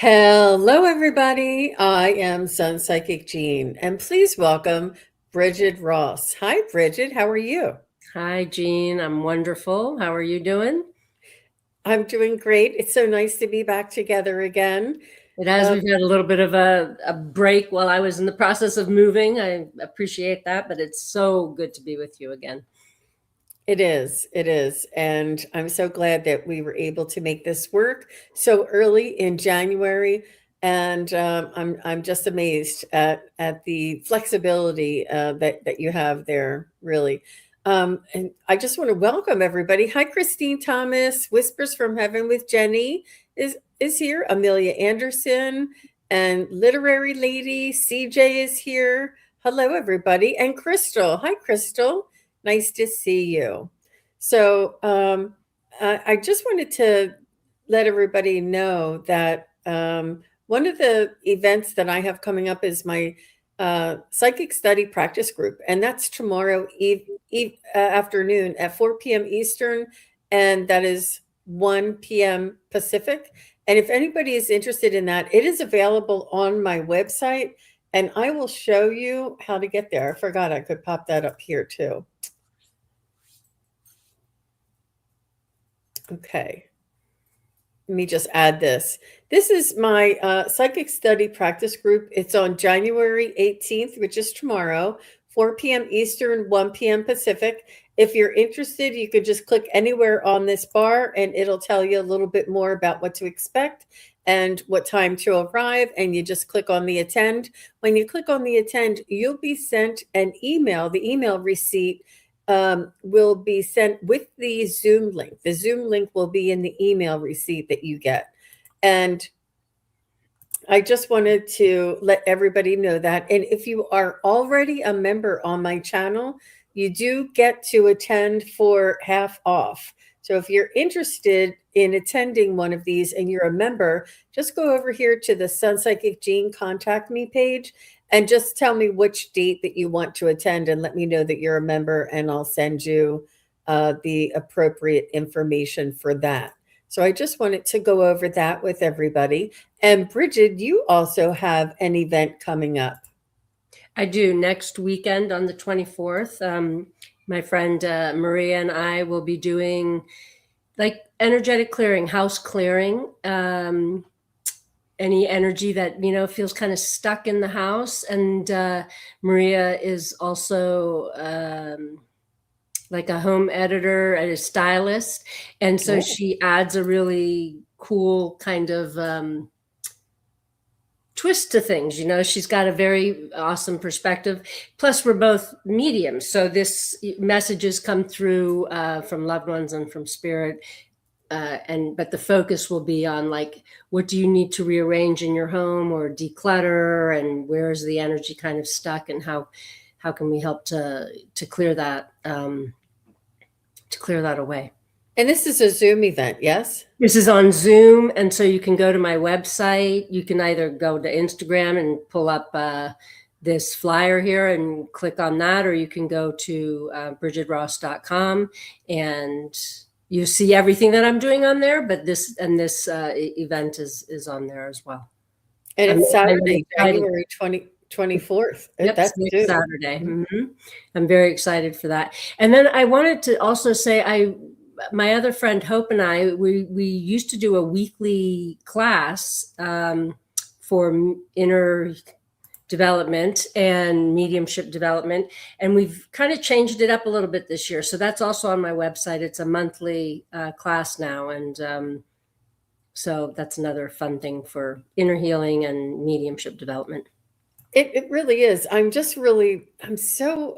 Hello, everybody. I am Sun Psychic Jean, and please welcome Brigid Ross. Hi, Brigid. How are you? Hi, Jean. I'm wonderful. How are you doing? I'm doing great. It's so nice to be back together again. It has. Uh, We've had a little bit of a break while I was in the process of moving. I appreciate that, but it's so good to be with you again. it is. It is. And I'm so glad that we were able to make this work so early in January. And I'm just amazed at the flexibility that you have there, really. And I just want to welcome everybody. Hi, Christine Thomas. Whispers from Heaven with Jenny is here. Amelia Anderson and Literary Lady CJ is here. Hello, everybody. And Crystal. Hi, Crystal. Nice to see you. So I just wanted to let everybody know that one of the events that I have coming up is my psychic study practice group, and that's tomorrow afternoon at 4 p.m. Eastern, and that is 1 p.m. Pacific. And if anybody is interested in that, it is available on my website, and I will show you how to get there. I forgot I could pop that up here too. Okay. Let me just add this. This is my psychic study practice group. It's on January 18th, which is tomorrow, 4 p.m. Eastern, 1 p.m. Pacific. If you're interested, you could just click anywhere on this bar and it'll tell you a little bit more about what to expect and what time to arrive. And you just click on the attend. When you click on the attend, you'll be sent an email, the email receipt will be sent with the Zoom link. The Zoom link will be in the email receipt that you get. And I just wanted to let everybody know that. And if you are already a member on my channel, you do get to attend for half off. So if you're interested in attending one of these and you're a member, just go over here to the Sun Psychic Jean contact me page and just tell me which date that you want to attend and let me know that you're a member and I'll send you the appropriate information for that. So I just wanted to go over that with everybody. And Brigid, you also have an event coming up. I do next weekend on the 24th. My friend Maria and I will be doing like energetic clearing, house clearing. Any energy that feels kind of stuck in the house, and Maria is also like a home editor and a stylist, and so she adds a really cool kind of twist to things. She's got a very awesome perspective. Plus, we're both mediums, so this messages come through from loved ones and from spirit. But the focus will be on like, what do you need to rearrange in your home or declutter, and where is the energy kind of stuck, and how can we help to clear that away. And this is a Zoom event, yes? This is on Zoom, and so you can go to my website. You can either go to Instagram and pull up this flyer here and click on that, or you can go to brigidross.com and you see everything that I'm doing on there, but this event is on there as well. And it's Saturday, January 24th. Yep, That's next Saturday. Mm-hmm. I'm very excited for that. And then I wanted to also say, my other friend Hope and I, we used to do a weekly class for inner development and mediumship development, and we've kind of changed it up a little bit this year, so that's also on my website. It's a monthly class now, and so that's another fun thing for inner healing and mediumship development. It really is. I'm just really, I'm so,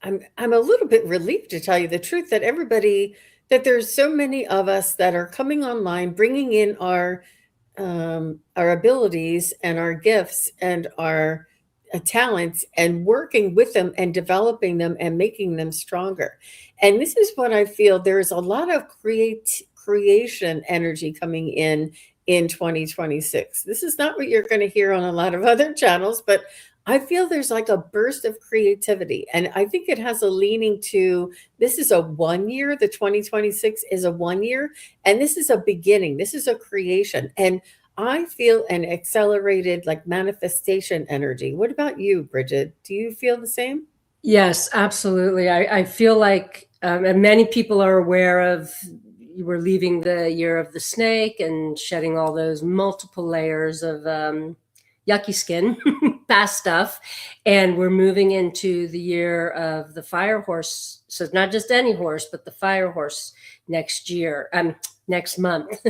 I'm a little bit relieved, to tell you the truth, that there's so many of us that are coming online, bringing in our abilities and our gifts and our talents and working with them and developing them and making them stronger. And this is what I feel. There's a lot of creation energy coming in 2026. This is not what you're going to hear on a lot of other channels, but I feel there's like a burst of creativity. And I think it has a leaning to, this is a 1 year, the 2026 is a 1 year, and this is a beginning. This is a creation. And I feel an accelerated like manifestation energy. What about you, Brigid? Do you feel the same? Yes, absolutely. I feel like, and many people are aware of, we're leaving the year of the snake and shedding all those multiple layers of yucky skin, past stuff. And we're moving into the year of the fire horse. So it's not just any horse, but the fire horse next year, next month.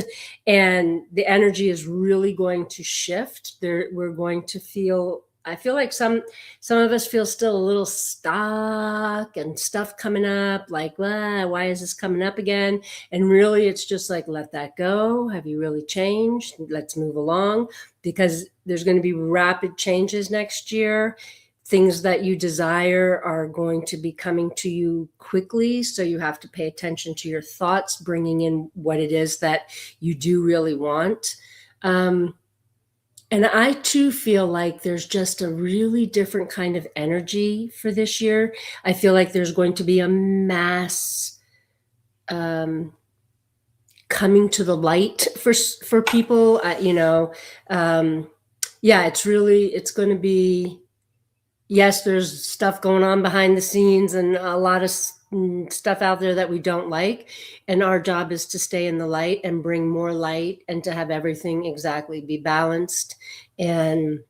And the energy is really going to shift. We're going to feel, I feel like some of us feel still a little stuck and stuff coming up, like, why is this coming up again? And really, it's just like, let that go. Have you really changed? Let's move along, because there's going to be rapid changes next year. Things that you desire are going to be coming to you quickly. So you have to pay attention to your thoughts, bringing in what it is that you do really want. And I too feel like there's just a really different kind of energy for this year. I feel like there's going to be a mass coming to the light for people. Yeah, it's going to be, yes, there's stuff going on behind the scenes and a lot of stuff out there that we don't like. And our job is to stay in the light and bring more light and to have everything exactly be balanced and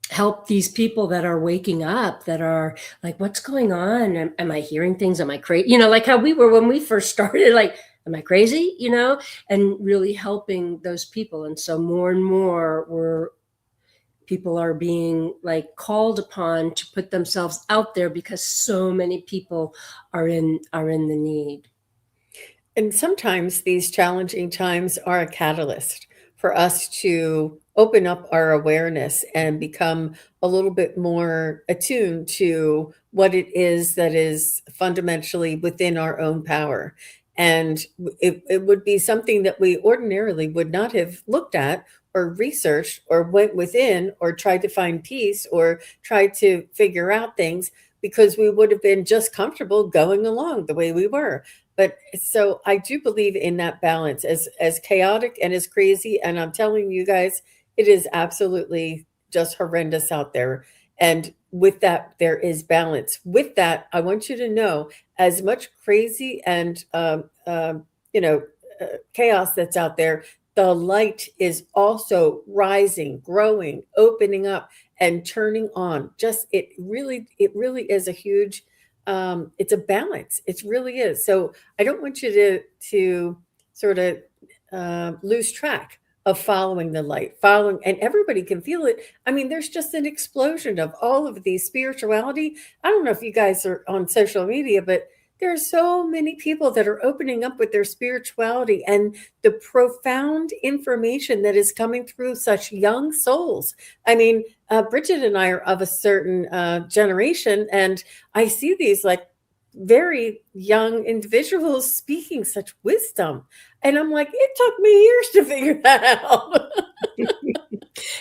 help these people that are waking up, that are like, what's going on? Am I hearing things? Am I crazy? Like how we were when we first started, like, am I crazy? And really helping those people. And so more and more people are being like called upon to put themselves out there because so many people are in the need. And sometimes these challenging times are a catalyst for us to open up our awareness and become a little bit more attuned to what it is that is fundamentally within our own power. And it would be something that we ordinarily would not have looked at or researched or went within or tried to find peace or tried to figure out things, because we would have been just comfortable going along the way we were. But so I do believe in that balance, as chaotic and as crazy. And I'm telling you guys, it is absolutely just horrendous out there. And with that, there is balance. With that, I want you to know, as much crazy and you know chaos that's out there, the light is also rising, growing, opening up, and turning on. Just it really is a huge, it's a balance. It really is. So I don't want you to sort of lose track of following the light, following, and everybody can feel it. I mean, there's just an explosion of all of these spirituality. I don't know if you guys are on social media, but there are so many people that are opening up with their spirituality and the profound information that is coming through such young souls. I mean, Bridget and I are of a certain generation, and I see these like very young individuals speaking such wisdom. And I'm like, it took me years to figure that out.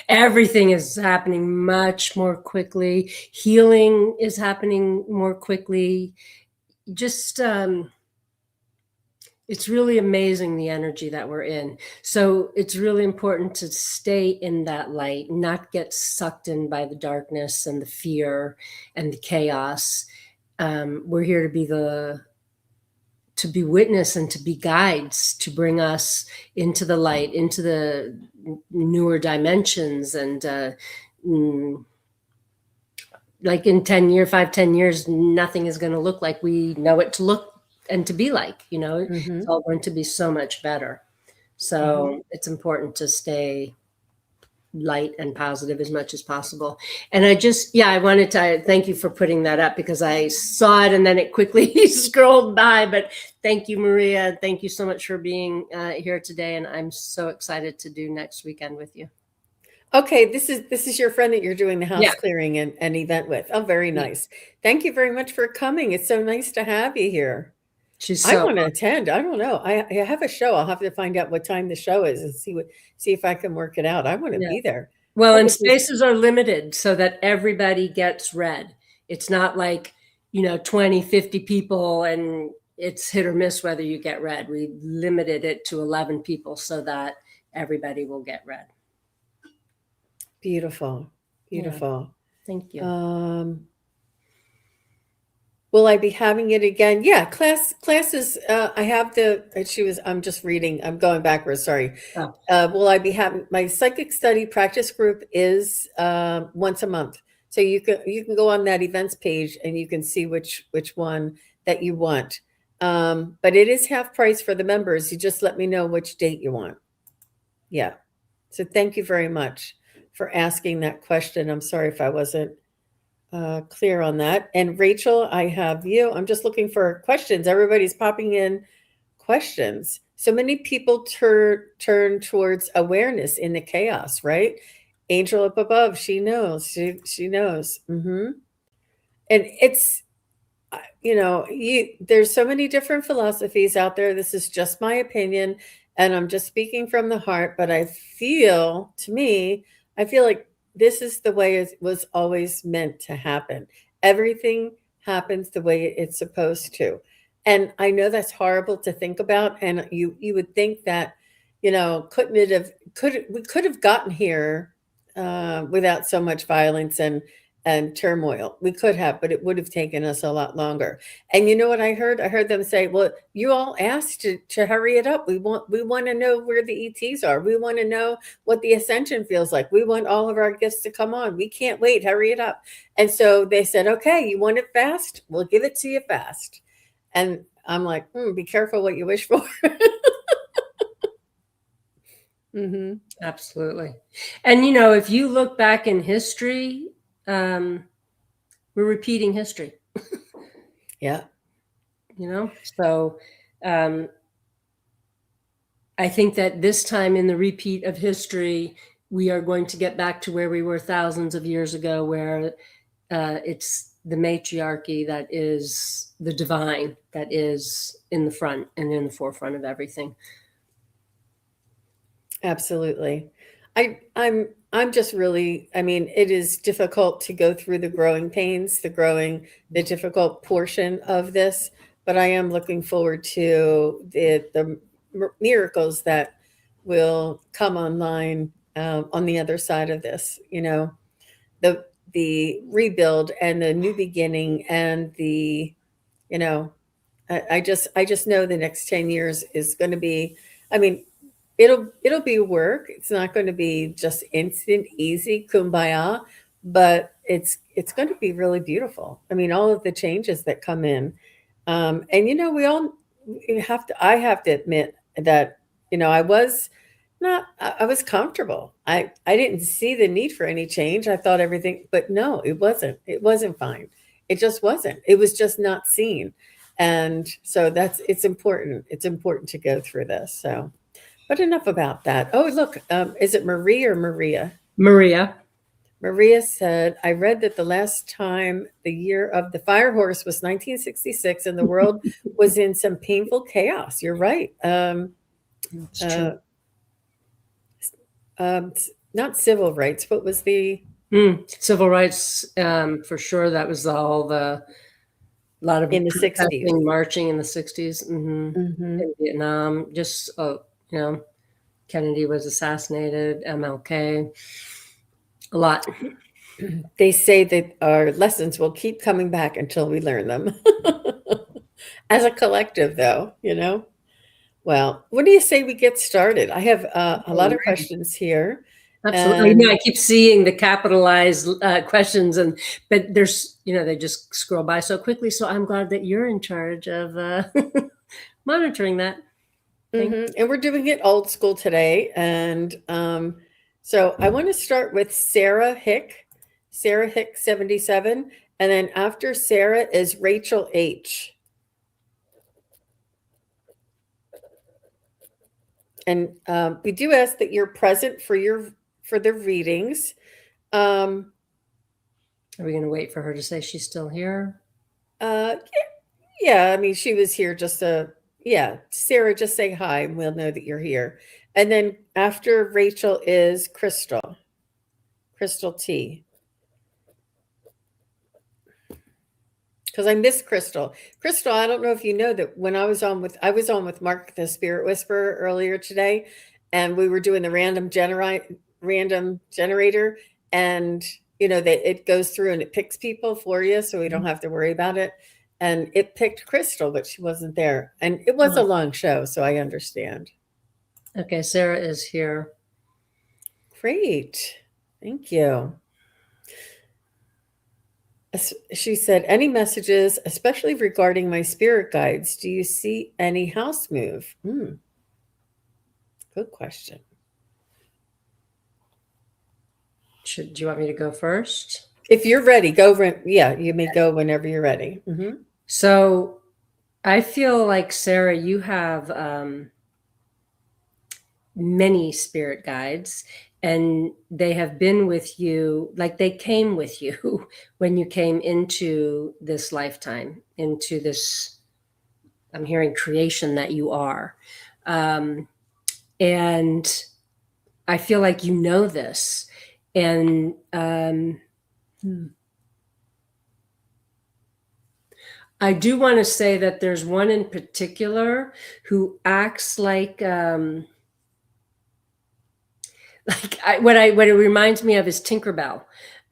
Everything is happening much more quickly. Healing is happening more quickly. Just it's really amazing, the energy that we're in. So it's really important to stay in that light, not get sucked in by the darkness and the fear and the chaos. We're here to be witness and to be guides, to bring us into the light, into the newer dimensions. And like in 10 years, nothing is going to look like we know it to look and to be like, it's all going to be so much better. So it's important to stay light and positive as much as possible. And I wanted to thank you for putting that up, because I saw it and then it quickly scrolled by. But thank you, Maria. Thank you so much for being here today. And I'm so excited to do next weekend with you. Okay, this is your friend that you're doing the house clearing and event with. Oh, very nice. Thank you very much for coming. It's so nice to have you here. I want to attend. I don't know. I have a show. I'll have to find out what time the show is and see if I can work it out. I want to be there. Well, and spaces are limited so that everybody gets read. It's not like, 20, 50 people and it's hit or miss whether you get read. We limited it to 11 people so that everybody will get read. Beautiful. Yeah. Beautiful. Thank you. Will I be having it again? Yeah, classes. I have I'm just reading. I'm going backwards. Sorry. Oh. Will I be having my psychic study practice group is once a month. So you can go on that events page and you can see which one that you want. But it is half price for the members. You just let me know which date you want. Yeah. So thank you very much for asking that question. I'm sorry if I wasn't clear on that. And Rachel, I have you. I'm just looking for questions. Everybody's popping in questions. So many people turn towards awareness in the chaos, right? Angel up above, she knows. She knows. And it's there's so many different philosophies out there. This is just my opinion, and I'm just speaking from the heart, but I feel like this is the way it was always meant to happen. Everything happens the way it's supposed to. And I know that's horrible to think about, and you would think that, we could have gotten here without so much violence and turmoil. We could have, but it would have taken us a lot longer. And you know what I heard? I heard them say, "Well, you all asked to hurry it up. We want to know where the ETs are. We want to know what the ascension feels like. We want all of our gifts to come on. We can't wait. Hurry it up." And so they said, "Okay, you want it fast? We'll give it to you fast." And I'm like, be careful what you wish for. Absolutely. And if you look back in history, we're repeating history. Yeah. So I think that this time in the repeat of history, we are going to get back to where we were thousands of years ago, where it's the matriarchy that is the divine that is in the front and in the forefront of everything. Absolutely. I'm just really, it is difficult to go through the growing pains, the difficult portion of this, but I am looking forward to the miracles that will come online on the other side of this. The rebuild and the new beginning and I just know the next 10 years is going to be, it'll be work. It's not going to be just instant, easy, kumbaya, but it's going to be really beautiful. All of the changes that come in, and I have to admit that I was comfortable. I didn't see the need for any change. I thought everything, but no, it wasn't. It wasn't fine. It just wasn't. It was just not seen, and so it's important. It's important to go through this. So. But enough about that. Oh, look, is it Marie or Maria? Maria. Maria said, "I read that the last time the year of the fire horse was 1966 and the world was in some painful chaos." You're right. It's true. Not civil rights. What was the... Civil rights, for sure. That was a lot of in the 60s. Marching in the 60s. In Vietnam, just Kennedy was assassinated, MLK, a lot. They say that our lessons will keep coming back until we learn them. As a collective, though, Well, what do you say we get started? I have a lot of questions here. Absolutely. I keep seeing the capitalized questions, but there's, they just scroll by so quickly. So I'm glad that you're in charge of monitoring that. And we're doing it old school today. And so I want to start with Sarah Hick 77. And then after Sarah is Rachel H. And we do ask that you're present for the readings. Are we going to wait for her to say she's still here? Yeah. She was here just Sarah, just say hi and we'll know that you're here. And then after Rachel is Crystal T. Because I miss Crystal. I don't know if you know that when I was on with Mark, the Spirit Whisperer, earlier today, and we were doing the random generator, and it goes through and it picks people for you, so we don't have to worry about it. And it picked Crystal, but she wasn't there, and it was a long show, so I understand. Okay, Sarah is here. Great, thank you. She said, any messages, especially regarding my spirit guides? Do you see any house move? Good question. Do you want me to go first? If you're ready, go. Yeah, you may go whenever you're ready. So I feel like, Sarah, you have many spirit guides, and they have been with you, like they came with you when you came into this lifetime, into this, I'm hearing, creation that you are. And I feel like you know this. And I do want to say that there's one in particular who acts like what it reminds me of is Tinkerbell.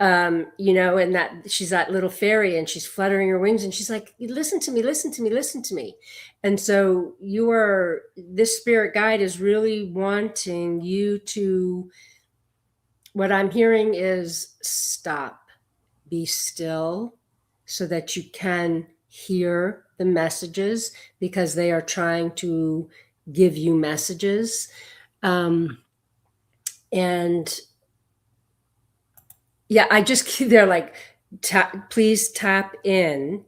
And that she's that little fairy and she's fluttering her wings and she's like, listen to me, listen to me, listen to me. And so this spirit guide is really wanting you to, what I'm hearing is stop, be still, so that you can hear the messages, because they are trying to give you messages. And yeah, I just, they're like, please tap in,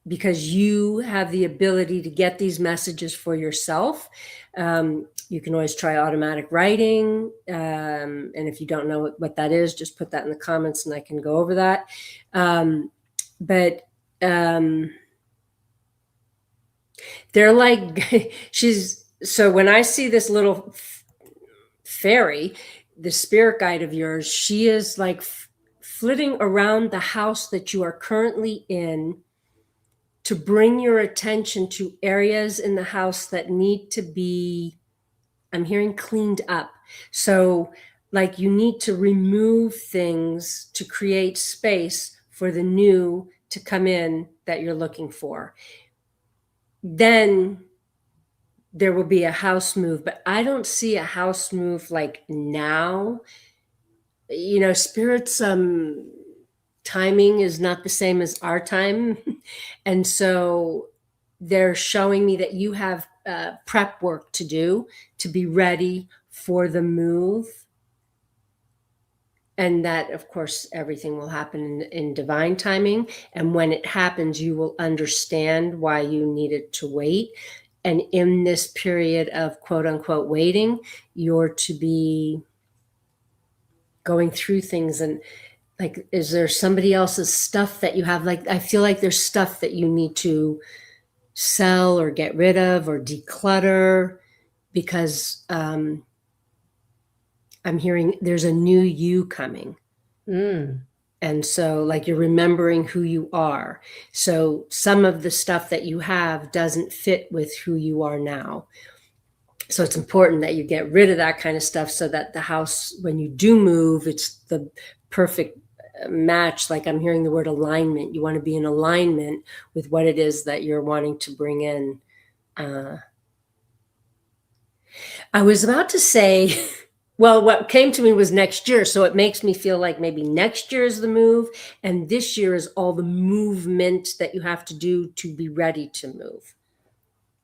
because you have the ability to get these messages for yourself. You can always try automatic writing. And if you don't know what that is, just put that in the comments and I can go over that. But they're like, so when I see this little fairy, the spirit guide of yours, she is like flitting around the house that you are currently in to bring your attention to areas in the house that need to be, I'm hearing, cleaned up. So like you need to remove things to create space for the new to come in that you're looking for. Then there will be a house move, but I don't see a house move like now. Spirit's timing is not the same as our time. And so they're showing me that you have prep work to do to be ready for the move. And that, of course, everything will happen in divine timing. And when it happens, you will understand why you needed to wait. And in this period of quote unquote waiting, you're to be going through things. And like, is there somebody else's stuff that you have? Like, I feel like there's stuff that you need to sell or get rid of or declutter, because I'm hearing there's a new you coming. And so like you're remembering who you are. So some of the stuff that you have doesn't fit with who you are now. So it's important that you get rid of that kind of stuff so that the house, when you do move, it's the perfect match. Like I'm hearing the word alignment. You want to be in alignment with what it is that you're wanting to bring in. I was about to say, well, what came to me was next year. So it makes me feel like maybe next year is the move. And this year is all the movement that you have to do to be ready to move.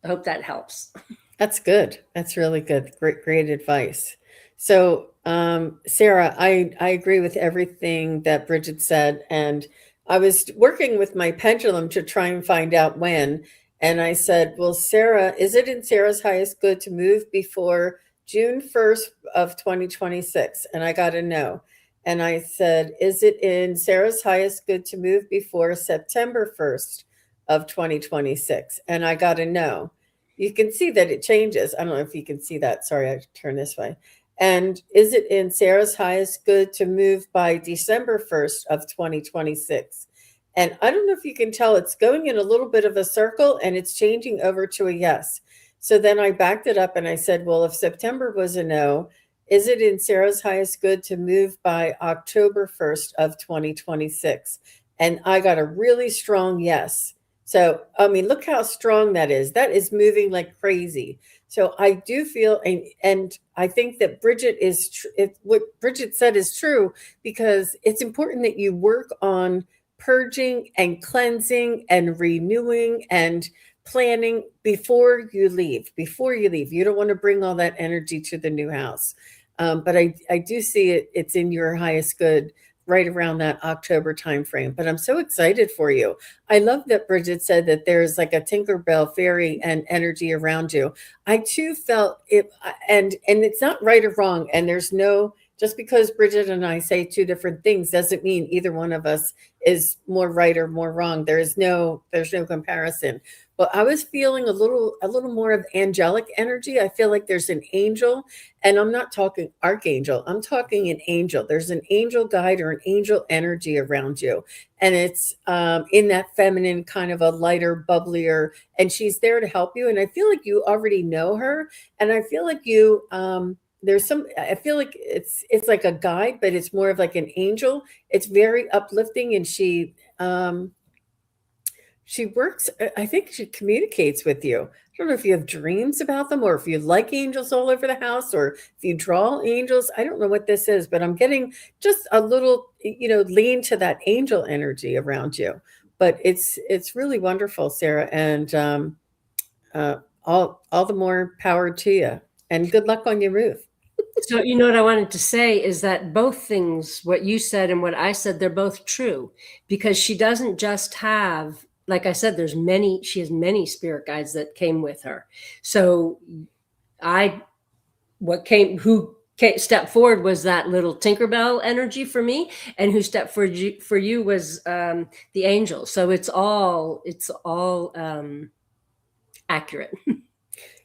I hope that helps. That's good. That's really good. Great advice. So, Sarah, I agree with everything that Brigid said. And I was working with my pendulum to try and find out when. And I said, well, Sarah, is it in Sarah's highest good to move before June 1st of 2026? And I got a no. And I said, is it in Sarah's highest good to move before September 1st of 2026? And I got a no. You can see that it changes. I don't know if you can see that. Sorry, I turn this way. And is it in Sarah's highest good to move by December 1st of 2026? And I don't know if you can tell, it's going in a little bit of a circle and it's changing over to a yes. So then I backed it up and I said, well, if September was a no, is it in Sarah's highest good to move by October 1st of 2026? And I got a really strong yes. So, I mean, look how strong that is. That is moving like crazy. So I do feel, and I think that Brigid is, what Brigid said is true, because it's important that you work on purging and cleansing and renewing and planning before you leave. Before you leave, you don't want to bring all that energy to the new house. But I do see it. It's in your highest good right around that October timeframe. But I'm so excited for you. I love that Bridget said that there's like a Tinkerbell fairy and energy around you. I too felt it, and it's not right or wrong. And there's no, just because Bridget and I say two different things doesn't mean either one of us is more right or more wrong. There's no comparison. But I was feeling a little more of angelic energy. I feel like there's an angel, and I'm not talking archangel. I'm talking an angel. There's an angel guide or an angel energy around you, and it's in that feminine kind of a lighter, bubblier, and she's there to help you. And I feel like you already know her, and I feel like you. There's some, I feel like it's like a guide, but it's more of like an angel. It's very uplifting, and she works, I think she communicates with you. I don't know if you have dreams about them or if you like angels all over the house or if you draw angels. I don't know what this is, but I'm getting just a little, lean to that angel energy around you. But it's really wonderful, Sarah, and all the more power to you. And good luck on your move. So, you know what I wanted to say is that both things, what you said and what I said, they're both true, because she doesn't just have, like I said, she has many spirit guides that came with her. So I, who stepped forward was that little Tinkerbell energy for me, and who stepped for you was the angel. So it's all accurate.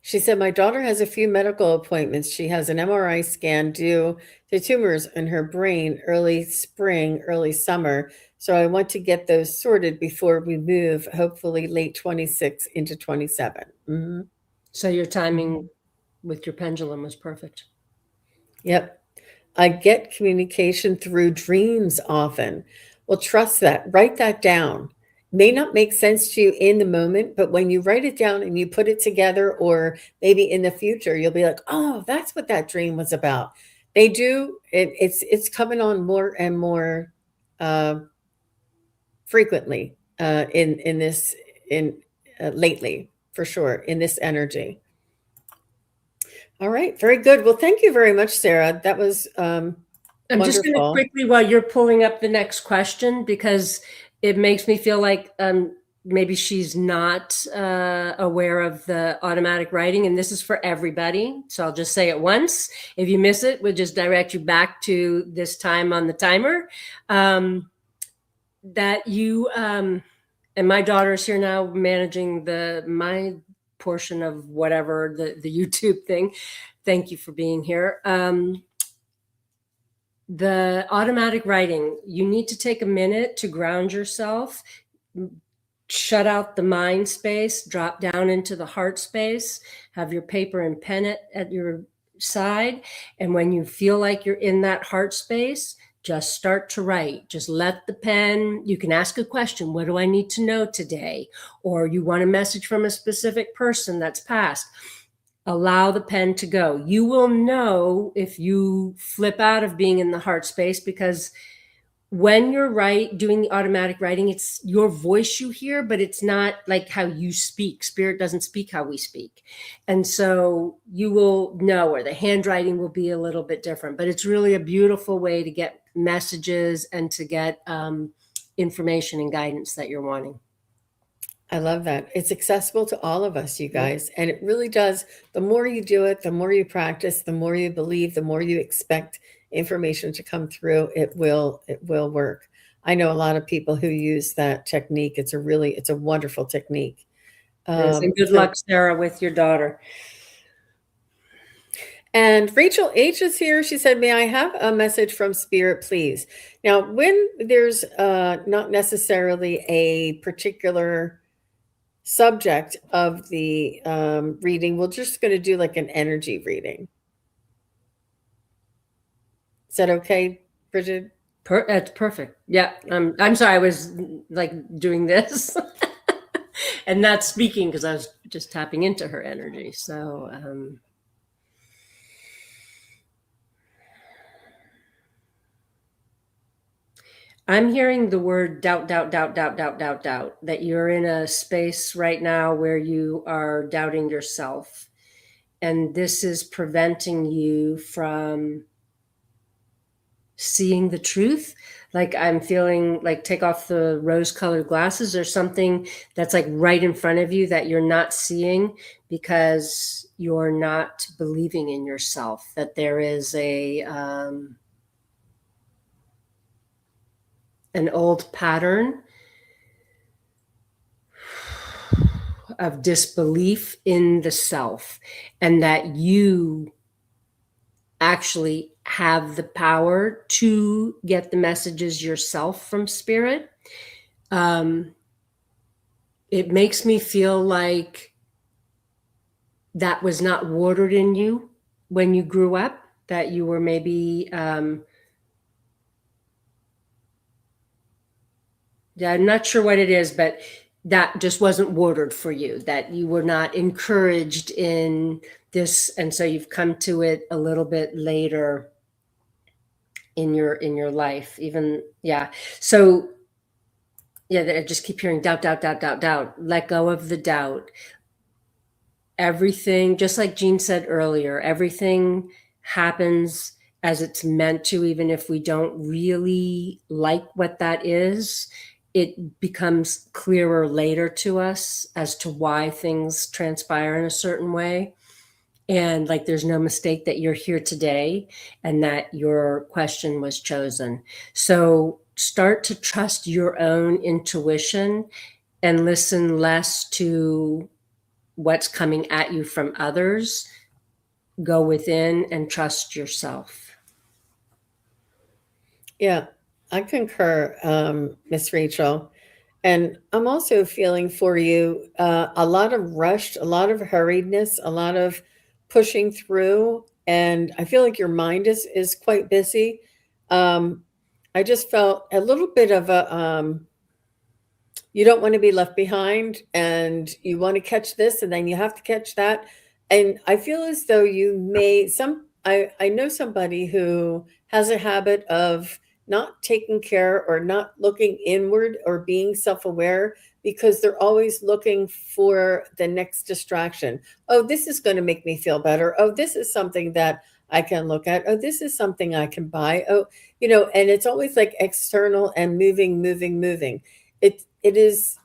She said, my daughter has a few medical appointments. She has an MRI scan due to tumors in her brain early spring, early summer. So I want to get those sorted before we move, hopefully late 26 into 27. Mm-hmm. So your timing with your pendulum was perfect. Yep. I get communication through dreams often. Well, trust that. Write that down. May not make sense to you in the moment, but when you write it down and you put it together, or maybe in the future, you'll be like, "Oh, that's what that dream was about." They do. It's coming on more and more uh, frequently in this in lately, for sure, in this energy. All right, very good. Well, thank you very much, Sarah. That was I'm just going to wonderful. quickly, while you're pulling up the next question, because it makes me feel like maybe she's not aware of the automatic writing, and this is for everybody. So I'll just say it once. If you miss it, we'll just direct you back to this time on the timer. That you and my daughter's here now managing my portion of whatever the YouTube thing. Thank you for being here. The automatic writing, you need to take a minute to ground yourself, shut out the mind space, drop down into the heart space, have your paper and pen at your side. And when you feel like you're in that heart space, just start to write. Just let the pen, you can ask a question. What do I need to know today? Or you want a message from a specific person that's passed. Allow the pen to go. You will know if you flip out of being in the heart space, because when you're doing the automatic writing, it's your voice you hear, but it's not like how you speak. Spirit doesn't speak how we speak. And so you will know, or the handwriting will be a little bit different, but it's really a beautiful way to get messages and to get information and guidance that you're wanting. I love that. It's accessible to all of us, you guys. And it really does. The more you do it, the more you practice, the more you believe, the more you expect information to come through, it will work. I know a lot of people who use that technique. It's a wonderful technique. And good luck, Sarah, with your daughter. And Rachel H is here. She said, may I have a message from Spirit, please? Now, when there's not necessarily a particular subject of the reading, we're just going to do like an energy reading. Is that okay, Brigid? That's perfect. Yeah. I'm sorry. I was like doing this and not speaking because I was just tapping into her energy. So, I'm hearing the word doubt, doubt, doubt, doubt, doubt, doubt, doubt, that you're in a space right now where you are doubting yourself. And this is preventing you from seeing the truth. Like I'm feeling like take off the rose colored glasses or something that's like right in front of you that you're not seeing because you're not believing in yourself, that there is an old pattern of disbelief in the self, and that you actually have the power to get the messages yourself from spirit. It makes me feel like that was not watered in you when you grew up, that you were maybe yeah, I'm not sure what it is, but that just wasn't watered for you, that you were not encouraged in this, and so you've come to it a little bit later in your life. Even yeah. So yeah, I just keep hearing doubt, doubt, doubt, doubt, doubt. Let go of the doubt. Everything, just like Jean said earlier, everything happens as it's meant to, even if we don't really like what that is. It becomes clearer later to us as to why things transpire in a certain way. And like there's no mistake that you're here today and that your question was chosen. So start to trust your own intuition and listen less to what's coming at you from others. Go within and trust yourself. Yeah, I concur, Miss Rachel. And I'm also feeling for you a lot of rushed, a lot of hurriedness, a lot of pushing through. And I feel like your mind is quite busy. Um, I just felt a little bit of a you don't want to be left behind, and you want to catch this and then you have to catch that. And I feel as though you may some I know somebody who has a habit of not taking care or not looking inward or being self-aware because they're always looking for the next distraction. Oh, this is going to make me feel better. Oh, this is something that I can look at. Oh, this is something I can buy. Oh, and it's always like external and moving, moving, moving. It is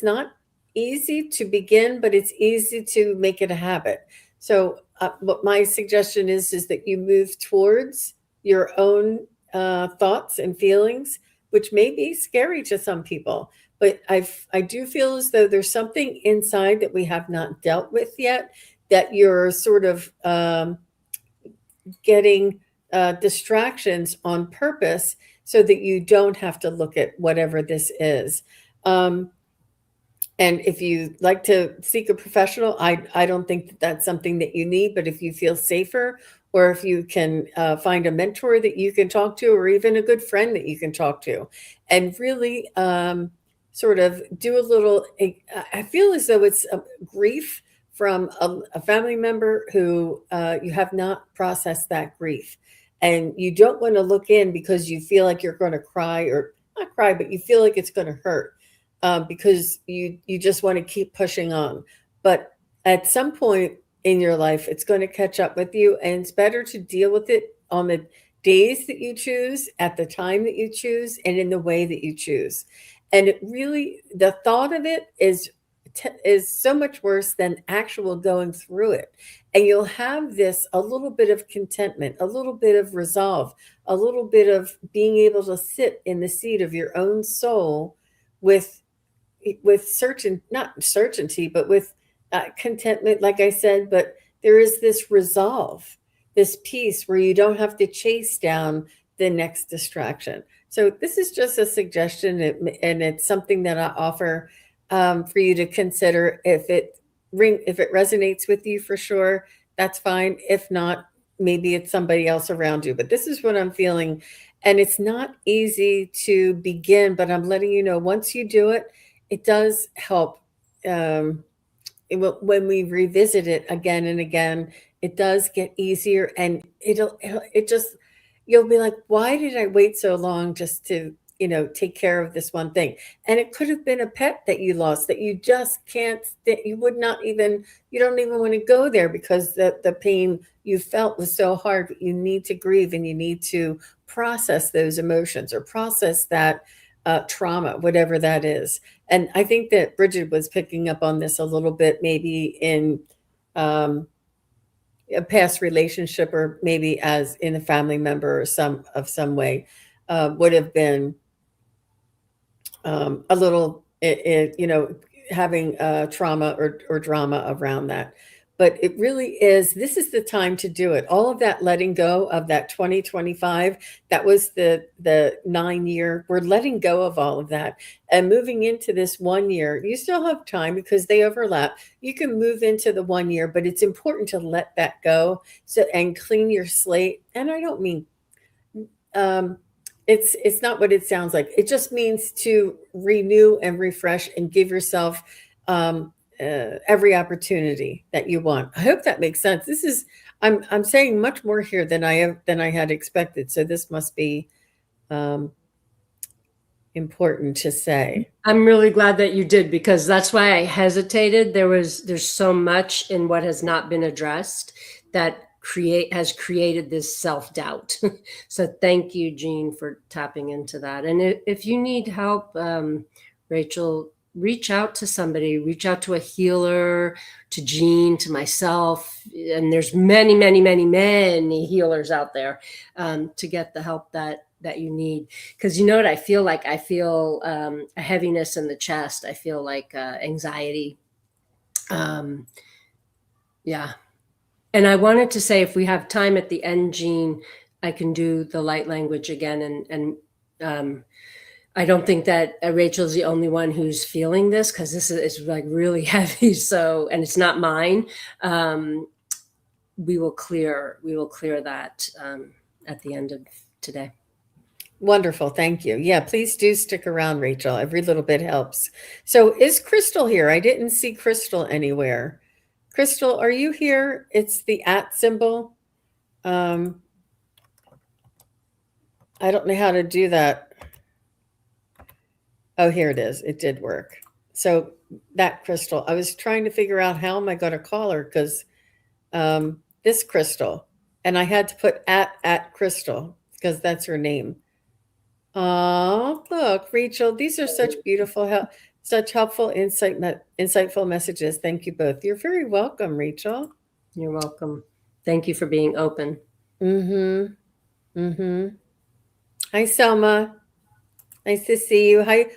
not easy to begin, but it's easy to make it a habit. So what my suggestion is that you move towards your own thoughts and feelings, which may be scary to some people. But I do feel as though there's something inside that we have not dealt with yet, that you're sort of getting distractions on purpose so that you don't have to look at whatever this is. Um, and if you like to seek a professional, I don't think that that's something that you need. But if you feel safer, or if you can find a mentor that you can talk to, or even a good friend that you can talk to, and really sort of do a little, I feel as though it's a grief from a family member who you have not processed that grief. And you don't want to look in because you feel like you're going to cry, or not cry, but you feel like it's going to hurt, because you just want to keep pushing on. But at some point in your life, it's going to catch up with you, and it's better to deal with it on the days that you choose, at the time that you choose, and in the way that you choose. And it really, the thought of it is so much worse than actual going through it. And you'll have this a little bit of contentment, a little bit of resolve, a little bit of being able to sit in the seat of your own soul with not certainty, but with contentment, like I said. But there is this resolve, this peace where you don't have to chase down the next distraction. So this is just a suggestion, and it's something that I offer for you to consider. If it resonates with you, for sure, that's fine. If not, maybe it's somebody else around you. But this is what I'm feeling, and it's not easy to begin. But I'm letting you know, once you do it, it does help. Um, when we revisit it again and again, it does get easier, and it just, you'll be like, why did I wait so long just to, take care of this one thing? And it could have been a pet that you lost, that you just can't, that you would not even, you don't even want to go there, because the pain you felt was so hard. But you need to grieve, and you need to process those emotions, or process that trauma, whatever that is. And I think that Brigid was picking up on this a little bit, maybe in um, a past relationship, or maybe as in a family member, or some way, would have been a little, having trauma or drama around that. But it really is, this is the time to do it. All of that letting go of that 2025, that was the 9 year. We're letting go of all of that and moving into this 1 year. You still have time because they overlap. You can move into the 1 year, but it's important to let that go, and clean your slate. And I don't mean, um, it's not what it sounds like. It just means to renew and refresh, and give yourself every opportunity that you want. I hope that makes sense. I'm saying much more here than I had expected. So this must be um, important to say. I'm really glad that you did, because that's why I hesitated. There's so much in what has not been addressed that has created this self-doubt. So thank you, Jean, for tapping into that. And if you need help, Rachel, reach out to somebody, reach out to a healer, to Jean, to myself. And there's many, many, many, many healers out there to get the help that you need. Because you know what I feel like? I feel a heaviness in the chest. I feel like anxiety. Yeah. And I wanted to say, if we have time at the end, Jean, I can do the light language again. And I don't think that Rachel's the only one who's feeling this, because this is like really heavy. So, and it's not mine. We will clear that at the end of today. Wonderful. Thank you. Yeah, please do stick around, Rachel. Every little bit helps. So is Crystal here? I didn't see Crystal anywhere. Crystal, are you here? It's the @ symbol. I don't know how to do that. Oh, here it is. It did work. So that Crystal, I was trying to figure out how am I going to call her, because this Crystal, and I had to put at Crystal because that's her name. Oh, look, Rachel, these are such beautiful, such helpful, insightful messages. Thank you both. You're very welcome, Rachel. You're welcome. Thank you for being open. Mm-hmm. Mm-hmm. Hi, Selma. Nice to see you. Hi,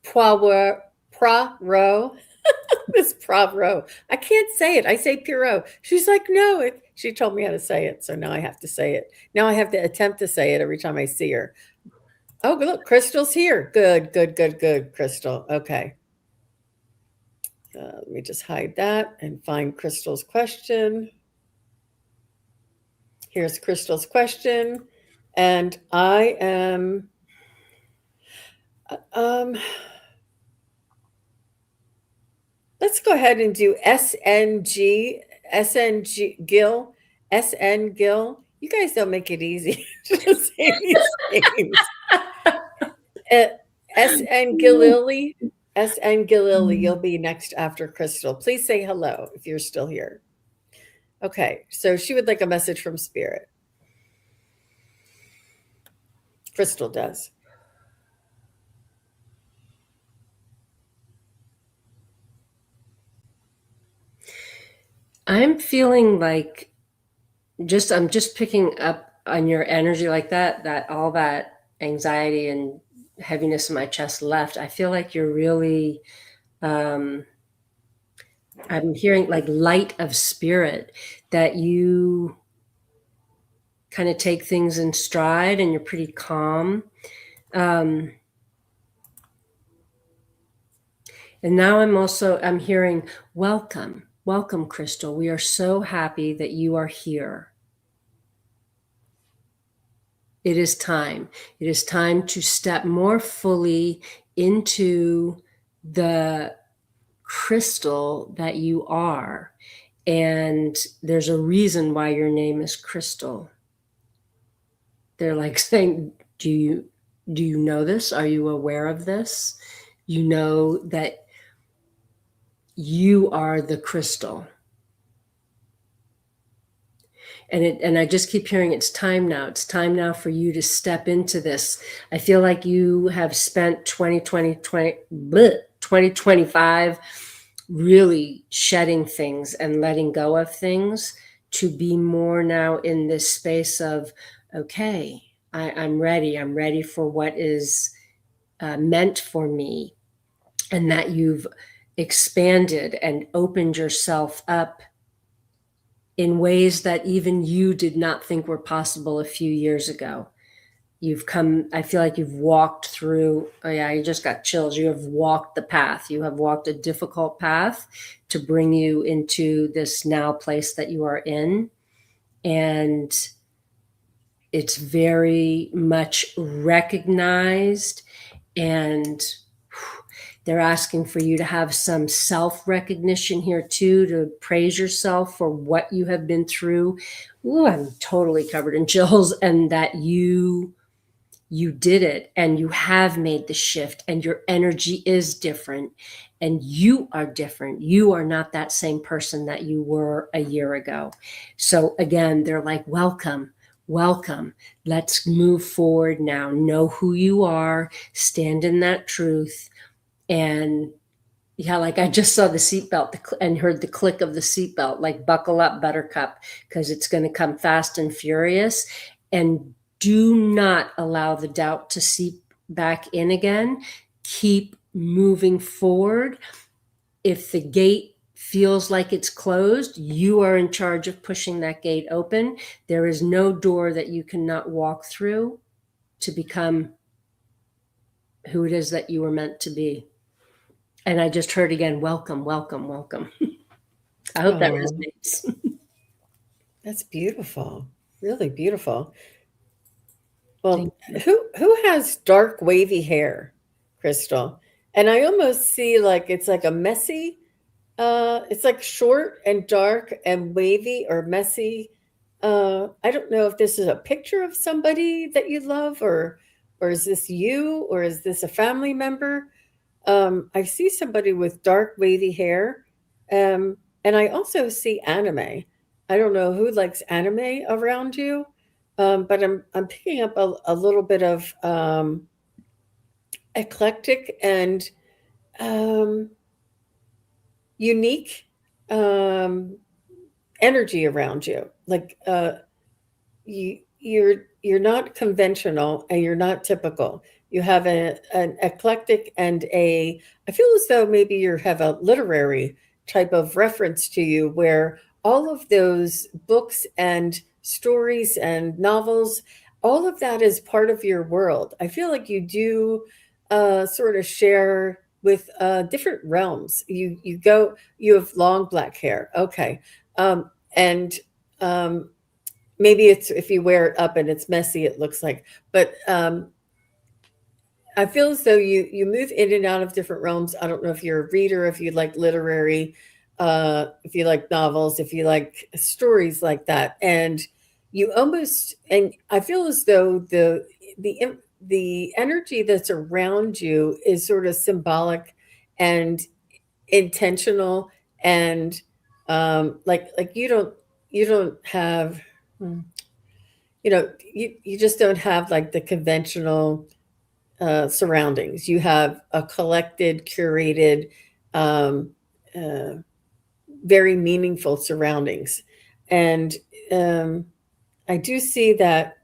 Poirot. Miss Poirot. I can't say it. I say Pierrot. She's like, no. She told me how to say it, so now I have to say it. Now I have to attempt to say it every time I see her. Oh, look, Crystal's here. Good, good, good, good, Crystal. Okay. Let me just hide that and find Crystal's question. Here's Crystal's question. And I am let's go ahead and do SNG Gill. SN Gill. You guys don't make it easy to say these names. SN Gillily. SN Gillily, you'll be next after Crystal. Please say hello if you're still here. Okay, so she would like a message from Spirit. Crystal does. I'm feeling like I'm just picking up on your energy like that all that anxiety and heaviness in my chest left. I feel like you're really, I'm hearing like light of spirit, that you kind of take things in stride and you're pretty calm. And now I'm hearing, welcome, welcome, Crystal. We are so happy that you are here. It is time. It is time to step more fully into the crystal that you are. And there's a reason why your name is Crystal. They're like saying, do you know this? Are you aware of this? You know that you are the crystal. And I just keep hearing it's time now. It's time now for you to step into this. I feel like you have spent 2025 really shedding things and letting go of things to be more now in this space of, okay, I'm ready. I'm ready for what is meant for me, and that you've expanded and opened yourself up in ways that even you did not think were possible a few years ago. You've come, I feel like you've walked through, oh yeah, you just got chills. You have walked the path. You have walked a difficult path to bring you into this now place that you are in. And it's very much recognized, and they're asking for you to have some self-recognition here too, to praise yourself for what you have been through. Ooh, I'm totally covered in chills. And that you did it, and you have made the shift, and your energy is different, and you are different. You are not that same person that you were a year ago. So again, they're like, welcome, welcome. Let's move forward now. Know who you are, stand in that truth. And yeah, like I just saw the seatbelt and heard the click of the seatbelt, like buckle up, buttercup, because it's going to come fast and furious. And do not allow the doubt to seep back in again. Keep moving forward. If the gate feels like it's closed, you are in charge of pushing that gate open. There is no door that you cannot walk through to become who it is that you were meant to be. And I just heard again, welcome, welcome, welcome. I hope that resonates. That's beautiful. Really beautiful. Well, who has dark wavy hair, Crystal? And I almost see like it's like a messy, it's like short and dark and wavy or messy. I don't know if this is a picture of somebody that you love, or is this you, or is this a family member? I see somebody with dark wavy hair. And I also see anime. I don't know who likes anime around you, but I'm picking up a little bit of eclectic and um, unique um, energy around you. Like you're not conventional and you're not typical. You have an eclectic and a. I feel as though maybe you have a literary type of reference to you, where all of those books and stories and novels, all of that is part of your world. I feel like you do sort of share with different realms. You have long black hair, okay, and maybe it's if you wear it up and it's messy, it looks like. But I feel as though you move in and out of different realms. I don't know if you're a reader, if you like literary, if you like novels, if you like stories like that, and you almost. And I feel as though the energy that's around you is sort of symbolic and intentional, and like you don't have. You just don't have like the conventional surroundings. You have a collected, curated, um, uh, very meaningful surroundings. And I do see that.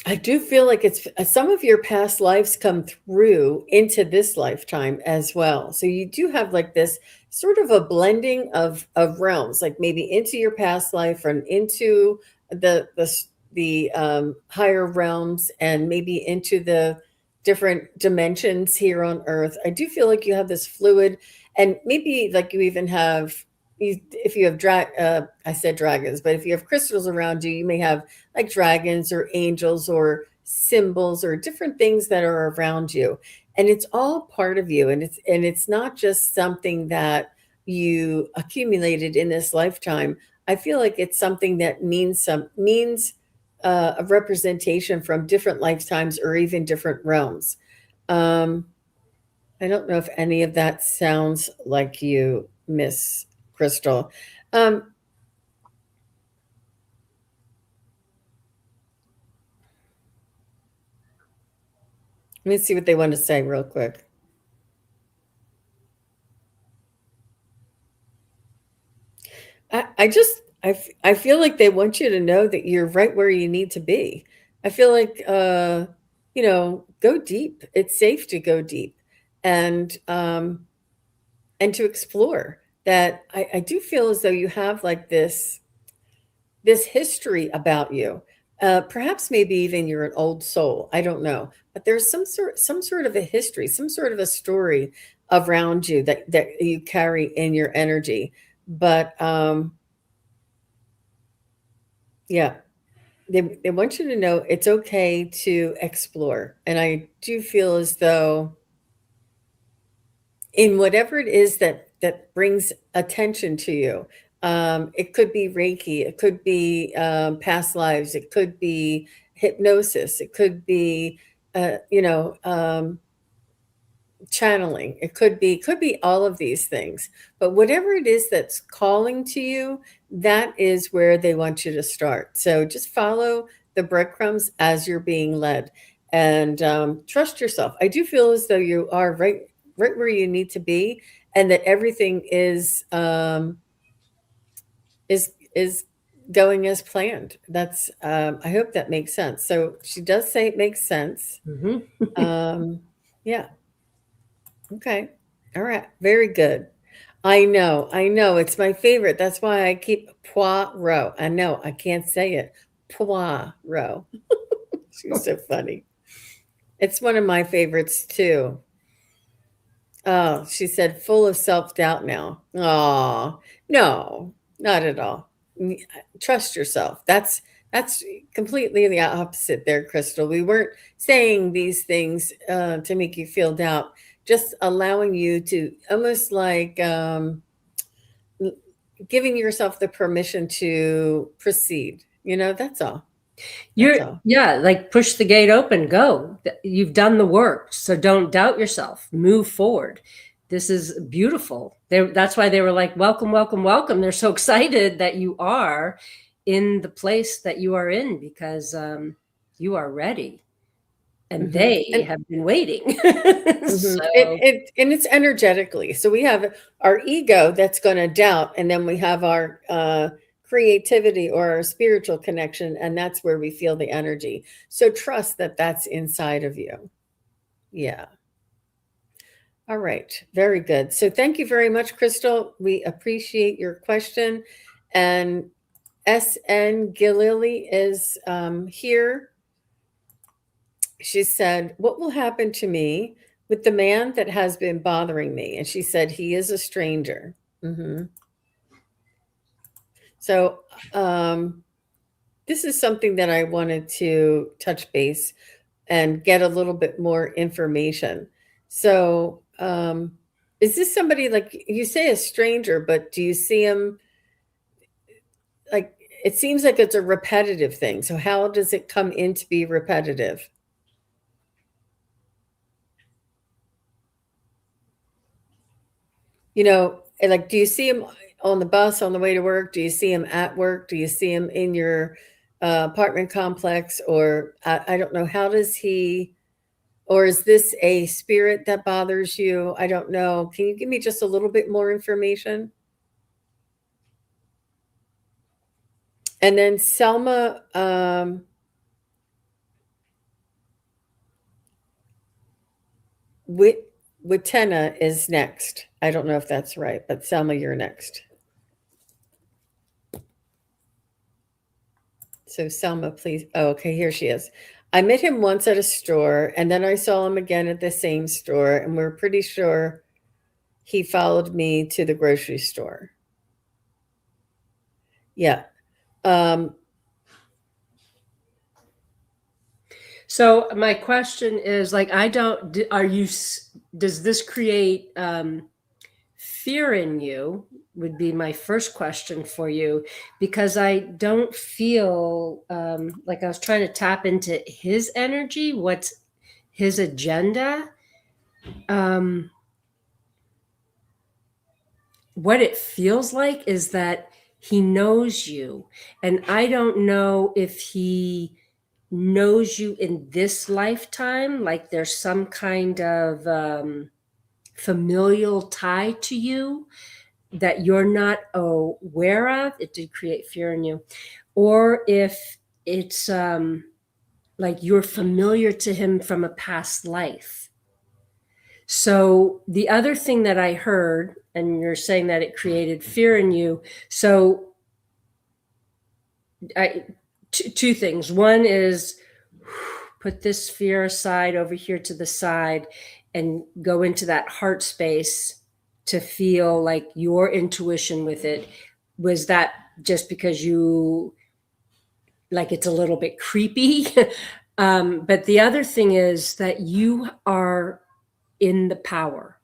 I do feel like it's some of your past lives come through into this lifetime as well. So you do have like this sort of a blending of realms, like maybe into your past life and into the higher realms, and maybe into different dimensions here on Earth. I do feel like you have this fluid, and maybe like you even have, if you have I said dragons, but if you have crystals around you, you may have like dragons or angels or symbols or different things that are around you, and it's all part of you, and it's not just something that you accumulated in this lifetime. I feel like it's something that means a representation from different lifetimes or even different realms. Um, I don't know if any of that sounds like you, Miss Crystal. Um, Let me see what they want to say real quick. I feel like they want you to know that you're right where you need to be. I feel like, go deep. It's safe to go deep, and to explore that. I do feel as though you have like this history about you. Perhaps maybe even you're an old soul. I don't know, but there's some sort of a history, some sort of a story around you that you carry in your energy. But yeah, they want you to know it's okay to explore, and I do feel as though in whatever it is that brings attention to you. It could be Reiki, it could be past lives, it could be hypnosis, it could be uh, you know um, channeling, it could be all of these things. But whatever it is that's calling to you, that is where they want you to start. So just follow the breadcrumbs as you're being led, and trust yourself. I do feel as though you are right where you need to be, and that everything is going as planned. That's I hope that makes sense. So she does say it makes sense. Mhm. um yeah. Okay. All right. Very good. I know. It's my favorite. That's why I keep Poirot. I know. I can't say it. Poirot. She's so funny. It's one of my favorites too. Oh, she said, full of self doubt now. Oh, no, not at all. Trust yourself. That's completely the opposite there, Crystal. We weren't saying these things to make you feel doubt, just allowing you to almost like giving yourself the permission to proceed. That's all. That's all. Yeah, like push the gate open, go. You've done the work, so don't doubt yourself. Move forward. This is beautiful. That's why they were like, welcome, welcome, welcome. They're so excited that you are in the place that you are in because you are ready and they And have been waiting. So, and it's energetically. So we have our ego that's going to doubt, and then we have our creativity or our spiritual connection, and that's where we feel the energy. So trust that that's inside of you. Yeah. All right. Very good. So thank you very much, Crystal. We appreciate your question. And S.N. Gillily is here. She said, what will happen to me with the man that has been bothering me? And she said, he is a stranger. Hmm. So, this is something that I wanted to touch base and get a little bit more information. So, is this somebody, like you say, a stranger, but do you see him like it seems like it's a repetitive thing? So, how does it come in to be repetitive? Like, do you see him on the bus on the way to work? Do you see him at work? Do you see him in your apartment complex? Or I don't know. How does he, or is this a spirit that bothers you? I don't know. Can you give me just a little bit more information? And then Selma, Wit, Witena is next. I don't know if that's right, but Selma, you're next. So Selma, please. Oh, okay, here she is. I met him once at a store, and then I saw him again at the same store, and we're pretty sure he followed me to the grocery store. Yeah. Um, So my question is like, does this create fear in you would be my first question for you, because I don't feel like I was trying to tap into his energy, what's his agenda. Um, what it feels like is that he knows you, and I don't know if he knows you in this lifetime, like there's some kind of familial tie to you that you're not aware of. It did create fear in you. Or if it's like you're familiar to him from a past life. So the other thing that I heard, and you're saying that it created fear in you. So two things. One is put this fear aside over here to the side and go into that heart space to feel like your intuition with it. Was that just because you like it's a little bit creepy? But the other thing is that you are in the power.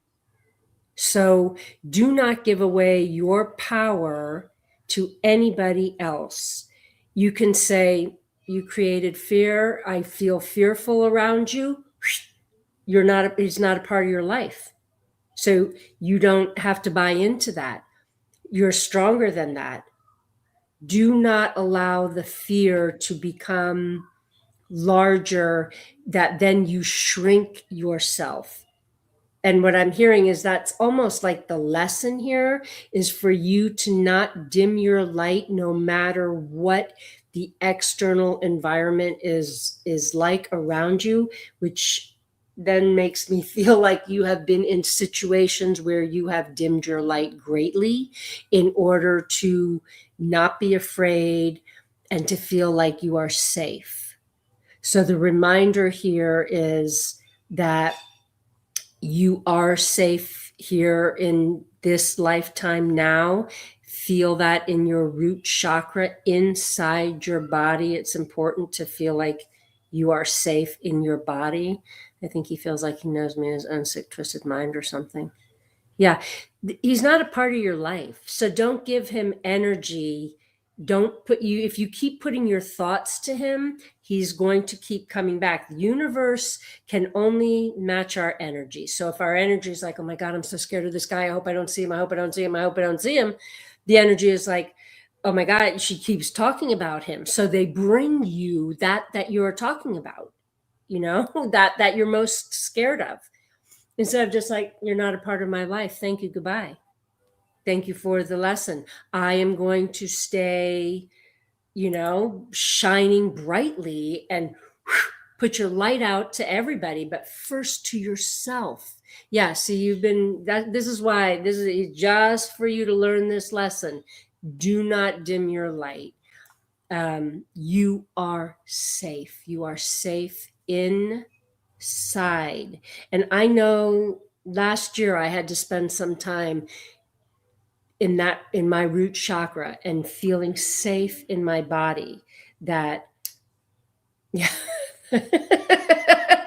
So do not give away your power to anybody else. You can say, you created fear. I feel fearful around you. It's not a part of your life. So you don't have to buy into that. You're stronger than that. Do not allow the fear to become larger, that then you shrink yourself. And what I'm hearing is that's almost like the lesson here is for you to not dim your light no matter what the external environment is like around you, which then makes me feel like you have been in situations where you have dimmed your light greatly in order to not be afraid and to feel like you are safe. So the reminder here is that you are safe here in this lifetime now. Feel that in your root chakra inside your body. It's important to feel like you are safe in your body. I think he feels like he knows me in his own sick, twisted mind or something. Yeah, he's not a part of your life. So don't give him energy. Don't put you, if you keep putting your thoughts to him, he's going to keep coming back. The universe can only match our energy. So if our energy is like, oh my God, I'm so scared of this guy. I hope I don't see him. I hope I don't see him. I hope I don't see him. The energy is like, oh my God, she keeps talking about him. So they bring you that you're talking about, that you're most scared of. Instead of just like, you're not a part of my life. Thank you. Goodbye. Thank you for the lesson. I am going to stay, shining brightly and put your light out to everybody, but first to yourself. Yeah. See, this is just for you to learn this lesson. Do not dim your light. You are safe. You are safe inside. And I know last year I had to spend some time in my root chakra and feeling safe in my body. That, yeah.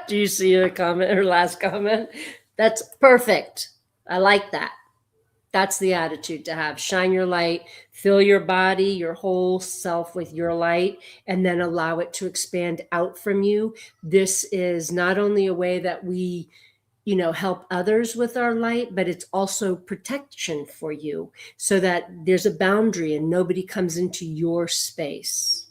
Do you see her comment, her last comment? That's perfect. I like that. That's the attitude to have. Shine your light, fill your body, your whole self with your light, and then allow it to expand out from you. This is not only a way that we, help others with our light, but it's also protection for you so that there's a boundary and nobody comes into your space.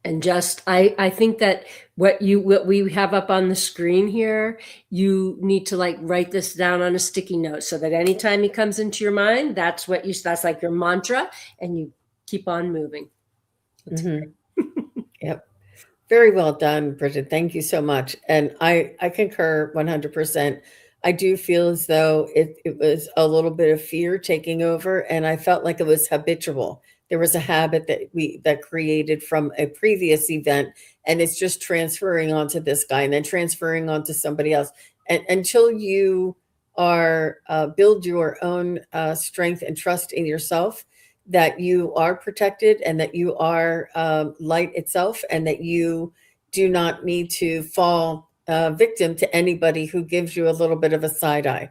And just, I think that what we have up on the screen here, you need to like write this down on a sticky note so that anytime he comes into your mind, that's like your mantra, and you keep on moving. Yep. Very well done, Brigid. Thank you so much. And I concur 100%. I do feel as though it was a little bit of fear taking over, and I felt like it was habitual. there was a habit that created from a previous event, and it's just transferring onto this guy and then transferring onto somebody else, and until you are build your own strength and trust in yourself, that you are protected and that you are light itself, and that you do not need to fall victim to anybody who gives you a little bit of a side eye.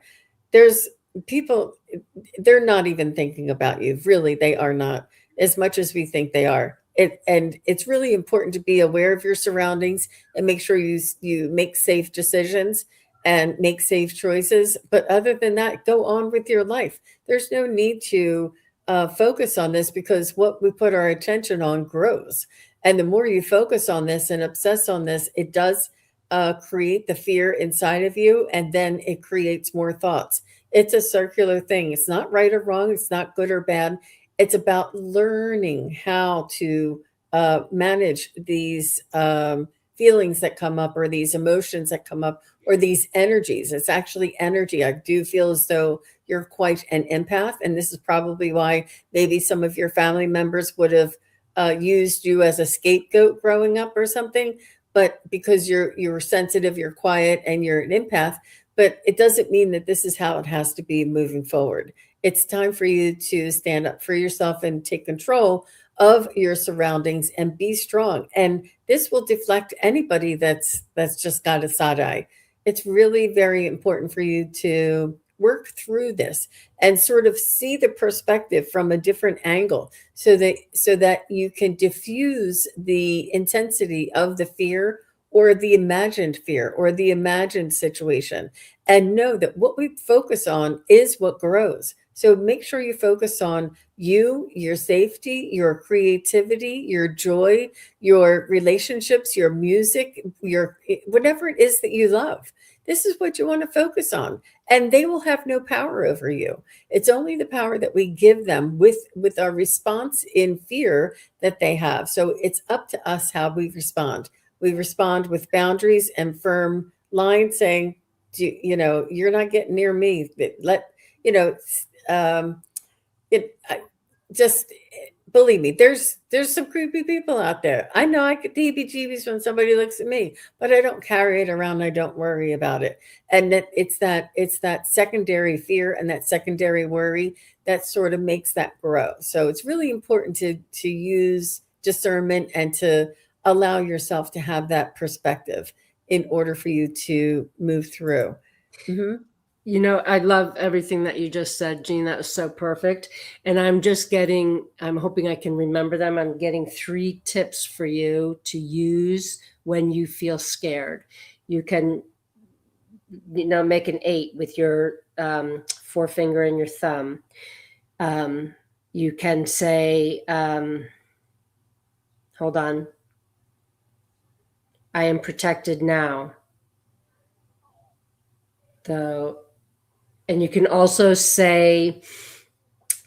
There's people, they're not even thinking about you. Really, they are not, as much as we think they are. And it's really important to be aware of your surroundings and make sure you make safe decisions and make safe choices. But other than that, go on with your life. There's no need to focus on this, because what we put our attention on grows. And the more you focus on this and obsess on this, it does create the fear inside of you, and then it creates more thoughts. It's a circular thing. It's not right or wrong. It's not good or bad. It's about learning how to manage these feelings that come up, or these emotions that come up, or these energies. It's actually energy. I do feel as though you're quite an empath, and this is probably why maybe some of your family members would have used you as a scapegoat growing up or something. But because you're sensitive, you're quiet, and you're an empath, but it doesn't mean that this is how it has to be moving forward. It's time for you to stand up for yourself and take control of your surroundings and be strong. And this will deflect anybody that's just got a side eye. It's really very important for you to work through this and sort of see the perspective from a different angle, so that you can diffuse the intensity of the fear, or the imagined fear, or the imagined situation, and know that what we focus on is what grows. So make sure you focus on you, your safety, your creativity, your joy, your relationships, your music, your whatever it is that you love. This is what you want to focus on, and they will have no power over you. It's only the power that we give them with our response in fear that they have. So it's up to us how we respond. We respond with boundaries and firm lines, saying, you're not getting near me. Let you know, um, just believe me. There's some creepy people out there. I know I get the heebie-jeebies when somebody looks at me, but I don't carry it around. I don't worry about it. And it's that secondary fear and that secondary worry that sort of makes that grow. So it's really important to use discernment and to allow yourself to have that perspective in order for you to move through. Hmm. I love everything that you just said, Jean. That was so perfect. And I'm hoping I can remember them. I'm getting 3 tips for you to use when you feel scared. You can, make an 8 with your forefinger and your thumb. You can say, hold on, I am protected now. Though, and you can also say,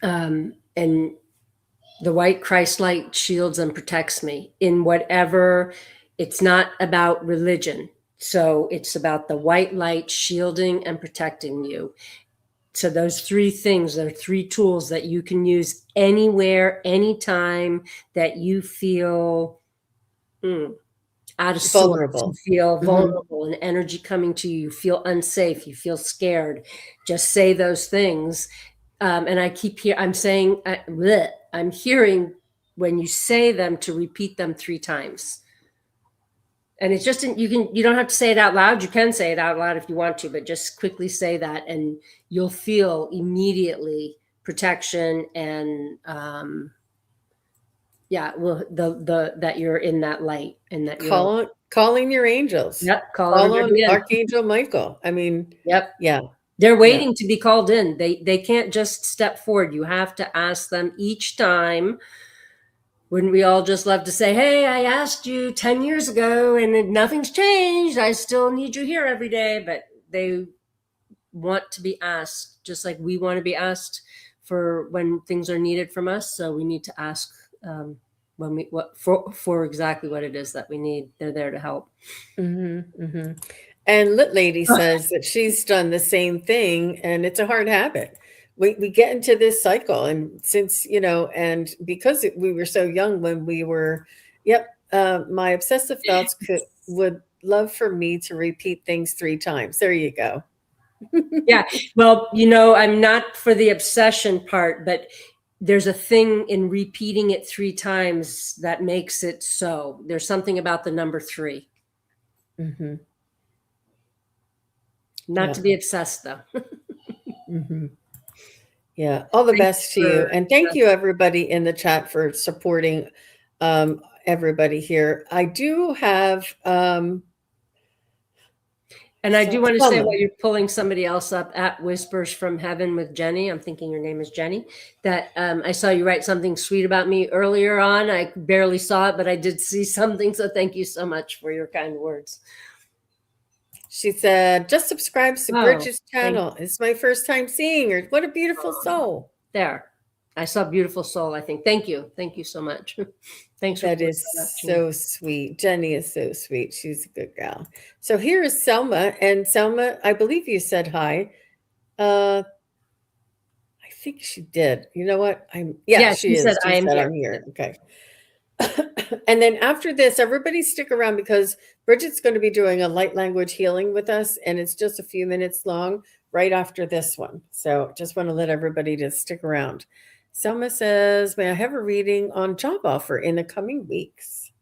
and the white Christ light shields and protects me in whatever. It's not about religion. So it's about the white light shielding and protecting you. So those 3 things are 3 tools that you can use anywhere, anytime that you feel out of sorts, you Vulnerable. feel Hmm. vulnerable, and energy coming to you, you feel unsafe, you feel scared. Just say those things. And I keep here, I'm saying, I'm hearing when you say them to repeat them 3 times. And it's just, you don't have to say it out loud. You can say it out loud if you want to, but just quickly say that, and you'll feel immediately protection and, well, the that you're in that light, and that you're, Calling your angels. yep, call Call on everybody in. Archangel Michael. I mean, Yep. yeah, They're yeah. waiting to be called in. They can't just step forward. You have to ask them each time. Wouldn't we all just love to say, hey, I asked you 10 years ago and nothing's changed. I still need you here every day. But they want to be asked, just like we want to be asked for when things are needed from us. So we need to ask for exactly what it is that we need. They're there to help. Hmm. Hmm. And Lit Lady says that she's done the same thing, and it's a hard habit. we get into this cycle. And since, and because we were so young when we were, yep, my obsessive thoughts would love for me to repeat things 3 times. There you go. Yeah. Well, I'm not for the obsession part, but there's a thing in repeating it 3 times that makes it so. There's something about the number 3. Mm-hmm. Not Yeah. to be obsessed, though. Mm-hmm. Yeah. All the Thank best to you you. for, And thank you, everybody in the chat, for supporting everybody here. I do have and I do want to say, Selma. while you're pulling somebody else up, at Whispers from Heaven with Jenny, I'm thinking your name is Jenny, that I saw you write something sweet about me earlier on. I barely saw it, but I did see something. So thank you so much for your kind words. She said, just subscribe to Brigid's channel. You. It's my first time seeing her. What a beautiful soul. There. I saw beautiful soul, I think. Thank you. Thank you so much. Thanks for That is so sweet. Jenny is so sweet. She's a good gal. So here is Selma. And Selma, I believe you said hi. I think she did. You know what? Yeah, she said, is. She I am said, here. I'm here. Okay. And then after this, everybody stick around, because Brigid's going to be doing a light language healing with us, and it's just a few minutes long right after this one. So just want to let everybody to stick around. Selma says, may I have a reading on job offer in the coming weeks?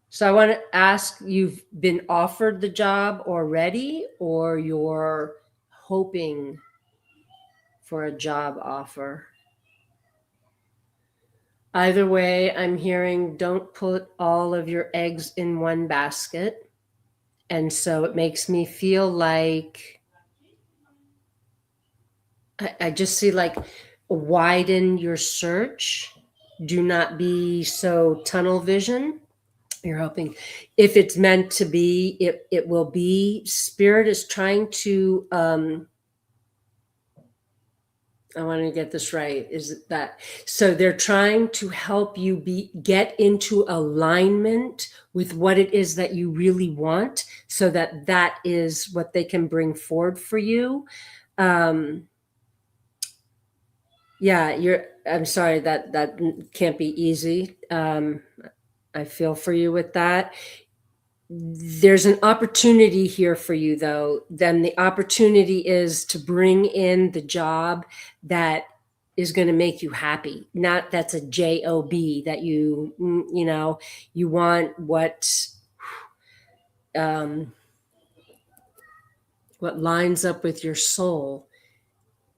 So I want to ask, you've been offered the job already, or you're hoping for a job offer? Either way, I'm hearing don't put all of your eggs in one basket. And so it makes me feel like I just see, like, widen your search. Do not be so tunnel vision. You're hoping, if it's meant to be, it will be. Spirit is trying to, I want to get this right. Is that so? They're trying to help you get into alignment with what it is that you really want, so that is what they can bring forward for you. Yeah, I'm sorry that can't be easy. I feel for you with that. There's an opportunity here for you, though. Then the opportunity is to bring in the job that is going to make you happy. Not that's a job that you want what lines up with your soul.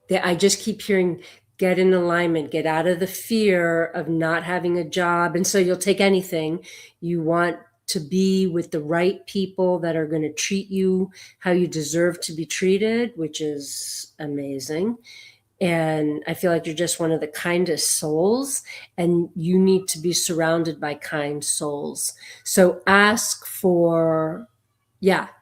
That I just keep hearing, get in alignment, get out of the fear of not having a job. And so you'll take anything. You want to be with the right people that are going to treat you how you deserve to be treated, which is amazing. And I feel like you're just one of the kindest souls, and you need to be surrounded by kind souls. So ask for,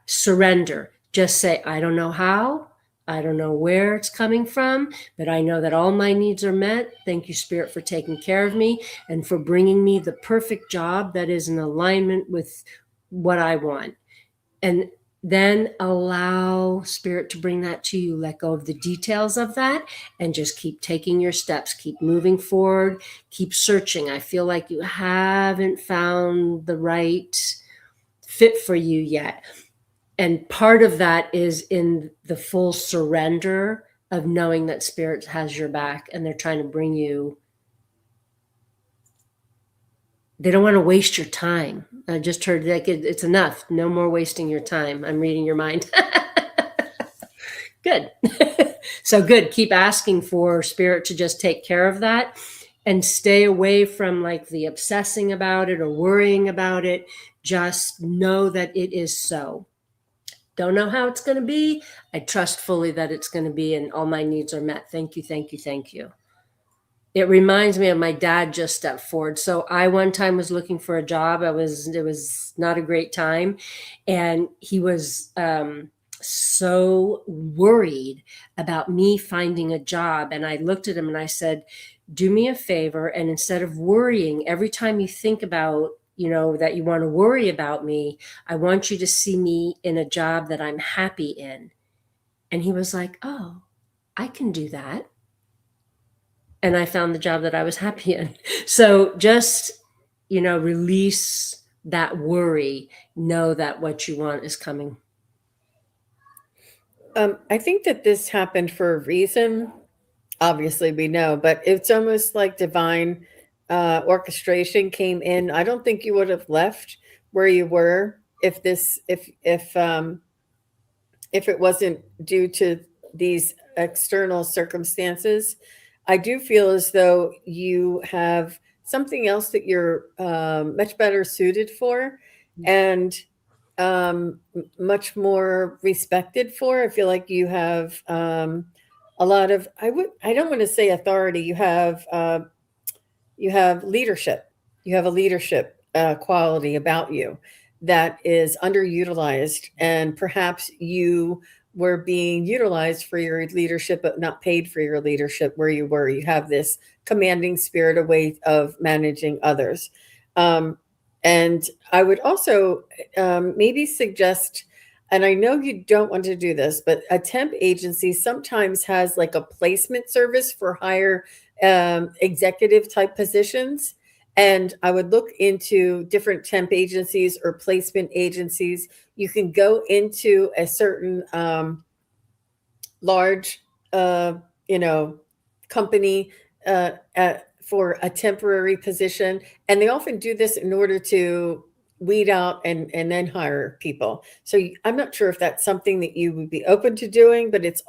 surrender. Just say, I don't know how, I don't know where it's coming from, but I know that all my needs are met. Thank you, Spirit, for taking care of me and for bringing me the perfect job that is in alignment with what I want. And then allow Spirit to bring that to you. Let go of the details of that and just keep taking your steps. Keep moving forward. Keep searching. I feel like you haven't found the right fit for you yet. And part of that is in the full surrender of knowing that Spirit has your back, and they're trying to bring you. They don't want to waste your time. I just heard that it's enough. No more wasting your time. I'm reading your mind. Good. So good. Keep asking for Spirit to just take care of that, and stay away from like the obsessing about it or worrying about it. Just know that it is so. Don't know how it's going to be. I trust fully that it's going to be, and all my needs are met. Thank you, thank you, thank you. It reminds me of my dad just stepped forward. So I one time was looking for a job. It was not a great time. And he was so worried about me finding a job. And I looked at him and I said, do me a favor. And instead of worrying, every time you think about that you want to worry about me, I want you to see me in a job that I'm happy in. And he was like, oh, I can do that. And I found the job that I was happy in. So just, release that worry. Know that what you want is coming. I think that this happened for a reason. Obviously, we know, but it's almost like divine orchestration came in. I don't think you would have left where you were if it wasn't due to these external circumstances. I do feel as though you have something else that you're much better suited for, and much more respected for. I feel like you have a lot of, I don't want to say authority. You have leadership. You have a leadership quality about you that is underutilized, and perhaps you were being utilized for your leadership, but not paid for your leadership where you were. You have this commanding spirit, a way of managing others. And I would also maybe suggest, and I know you don't want to do this, but a temp agency sometimes has like a placement service for higher executive type positions. And I would look into different temp agencies or placement agencies. You can go into a certain large, you know, company for a temporary position, and they often do this in order to weed out and then hire people. So I'm not sure if that's something that you would be open to doing, but it's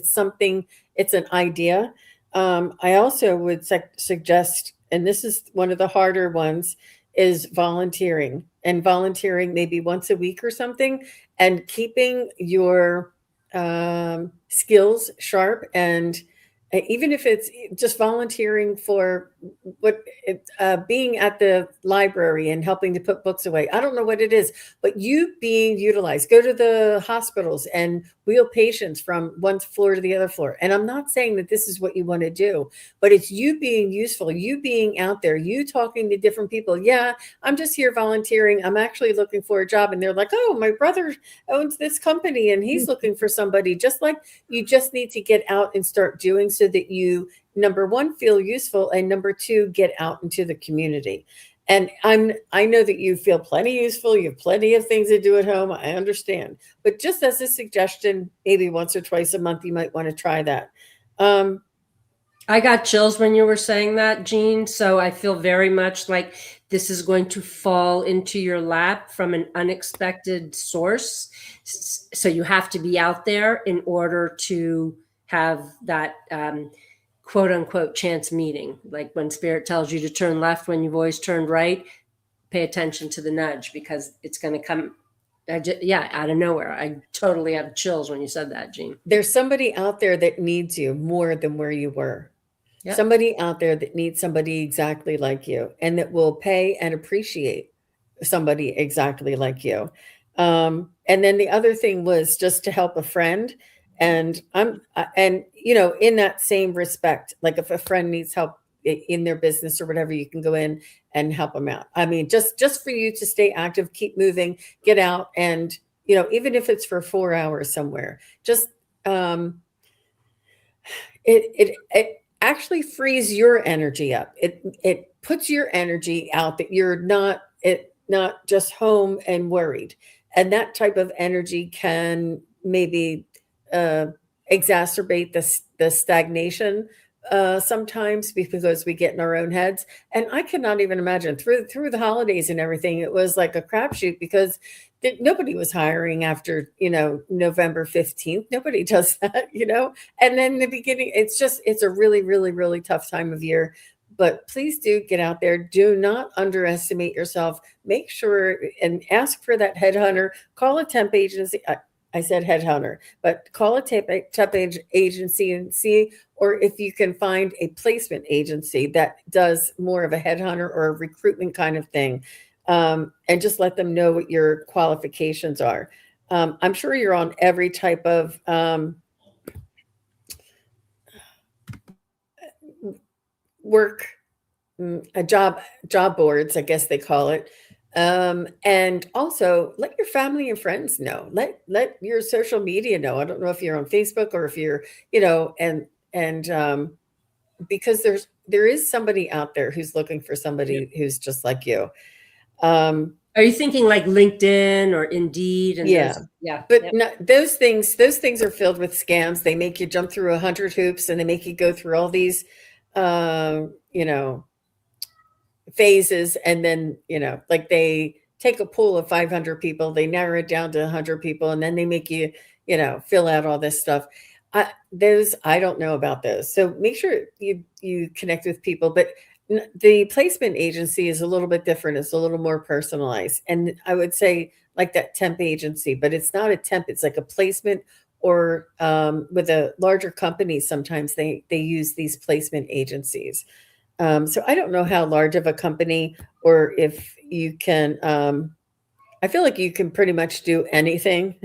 something, it's an idea. I also would suggest, and this is one of the harder ones, is volunteering, and volunteering maybe once a week or something, and keeping your skills sharp. And even if it's just volunteering for being at the library and helping to put books away. I don't know what it is, but you being utilized. Go to the hospitals and wheel patients from one floor to the other floor. And I'm not saying that this is what you want to do, but it's you being useful, you being out there, you talking to different people. Yeah, I'm just here volunteering. I'm actually looking for a job. And they're like, oh, my brother owns this company and he's looking for somebody. Just like, you just need to get out and start doing, so that you, number one, feel useful, and number two, get out into the community. And I know that you feel plenty useful, you have plenty of things to do at home, I understand, but just as a suggestion, maybe once or twice a month you might want to try that. I got chills when you were saying that, Jean. So I feel very much like this is going to fall into your lap from an unexpected source. So you have to be out there in order to have that quote unquote chance meeting. Like when spirit tells you to turn left when you've always turned right, pay attention to the nudge, because it's going to come. Out of nowhere. I totally have chills when you said that, Jean. There's somebody out there that needs you more than where you were. Yep. Somebody out there that needs somebody exactly like you, and that will pay and appreciate somebody exactly like you. And then the other thing was just to help a friend. And in that same respect, like if a friend needs help in their business or whatever, you can go in and help them out. I mean, just for you to stay active, keep moving, get out, and even if it's for 4 hours somewhere, just it actually frees your energy up. It puts your energy out, that you're not just home and worried. And that type of energy can maybe exacerbate the stagnation sometimes, because we get in our own heads. And I cannot even imagine through the holidays and everything, it was like a crapshoot, because nobody was hiring after November 15th. Nobody does that. And then in the beginning, it's a really, really, really tough time of year. But please do get out there. Do not underestimate yourself. Make sure and ask for that headhunter. Call a temp agency. I said headhunter, but call a temp agency and see, or if you can find a placement agency that does more of a headhunter or a recruitment kind of thing, and just let them know what your qualifications are. I'm sure you're on every type of work, job boards, I guess they call it. And also let your family and friends know. Let your social media know. I don't know if you're on Facebook or if you're, and because there is somebody out there who's looking for Yeah. somebody who's just like you. Um, Are you thinking like LinkedIn or Indeed and yeah. those? Yeah. But Yep. those things are filled with scams. They make you jump through 100 hoops, and they make you go through all these, you know, phases, and then like they take a pool of 500 people, they narrow it down to 100 people, and then they make you fill out all this stuff. I don't know about those, so make sure you connect with people. But the placement agency is a little bit different. It's a little more personalized, and I would say like that temp agency, but it's not a temp, it's like a placement. Or with a larger company, sometimes they use these placement agencies. So I don't know how large of a company, or if you can. I feel like you can pretty much do anything,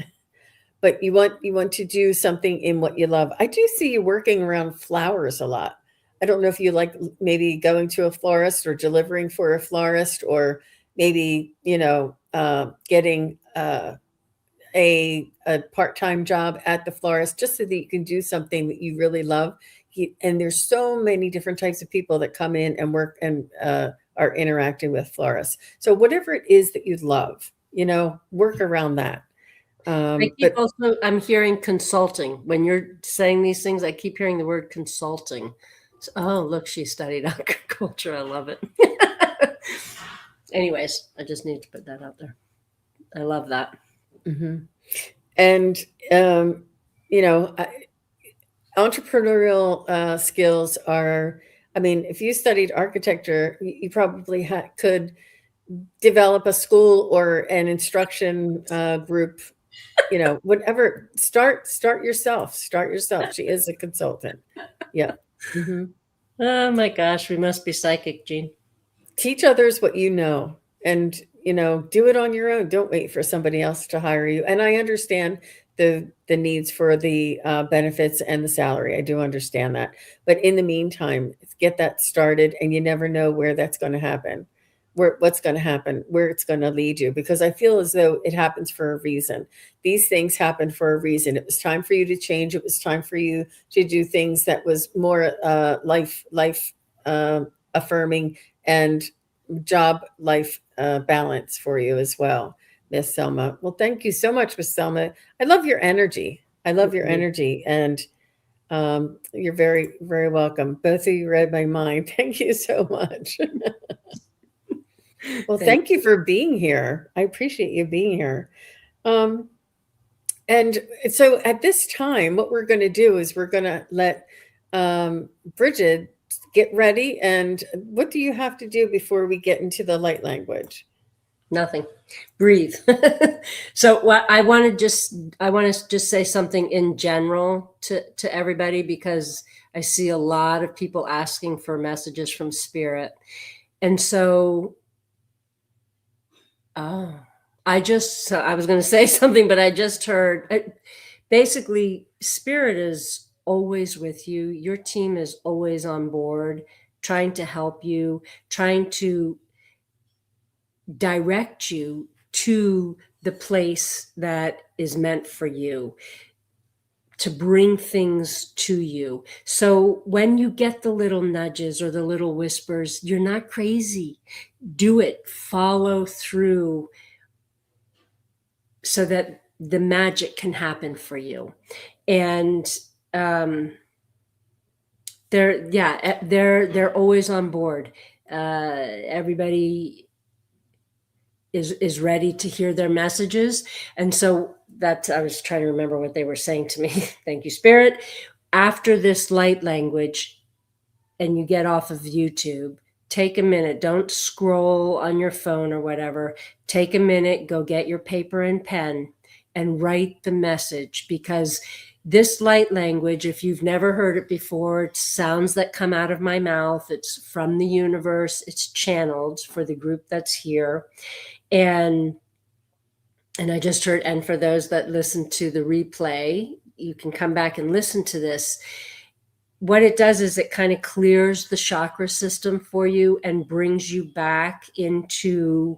but you want to do something in what you love. I do see you working around flowers a lot. I don't know if you like maybe going to a florist or delivering for a florist, or maybe getting a part-time job at the florist, just so that you can do something that you really love. And there's so many different types of people that come in and work and are interacting with florists. So whatever it is that you love, work around that. I keep But also, I'm hearing consulting. When you're saying these things, I keep hearing the word consulting. So, oh, look, she studied agriculture. I love it. Anyways, I just need to put that out there. I love that. mhm. And um, you know entrepreneurial skills are, I mean, if you studied architecture, you probably could develop a school or an instruction group, whatever. Start yourself. She is a consultant. Yeah. Hmm. Oh my gosh, we must be psychic, Jean. Teach others what you know, and do it on your own. Don't wait for somebody else to hire you. And I understand the needs for the benefits and the salary. I do understand that, but in the meantime, get that started, and you never know where that's going to happen, what's going to happen, where it's going to lead you, because I feel as though it happens for a reason. These things happen for a reason. It was time for you to change. It was time for you to do things that was more life affirming, and job life balance for you as well, Miss Selma. Well, thank you so much, Miss Selma. I love your energy. I love your Mhm. energy, and you're very, very welcome. Both of you read my mind. Thank you so much. Well, Thank thank you for being here. I appreciate you being here. Um, and so at this time, what we're going to do is we're going to let Brigid get ready. And what do you have to do before we get into the light language? nothing. Breathe. So what I want to just say something in general to everybody, because I see a lot of people asking for messages from spirit. And so oh, so I was going to say something, but I just heard basically spirit is always with you. Your team is always on board, trying to help you, trying to direct you to the place that is meant for you, to bring things to you. So when you get the little nudges or the little whispers, you're not crazy. Do it, follow through, so that the magic can happen for you. And um, they're always on board. Everybody is ready to hear their messages. And so that, I was trying to remember what they were saying to me. Thank you, Spirit. After this light language, and you get off of YouTube, take a minute. Don't scroll on your phone or whatever. Take a minute, go get your paper and pen, and write the message, because this light language, if you've never heard it before, it's sounds that come out of my mouth. It's from the universe. It's channeled for the group that's here. And I just heard, and for those that listen to the replay, you can come back and listen to this. What it does is it kind of clears the chakra system for you and brings you back into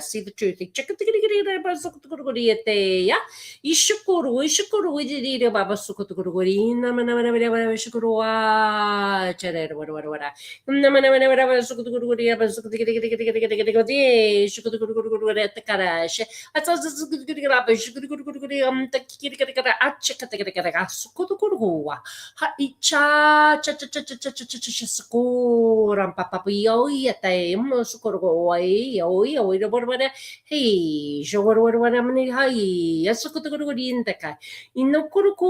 See the truth. Ishukuru, Ishukuru, Idida Baba Sukutuguri, Namana Shukurua, Chere, what. Namana Sukutuguri, Sukutuguru at the Karash. I thought this is good Sukutukuru. Haicha, Sukuram Papa Yo, yet I am Sukuru, yo, hey, what I'm in high, yes, in the kai. In no kuruku,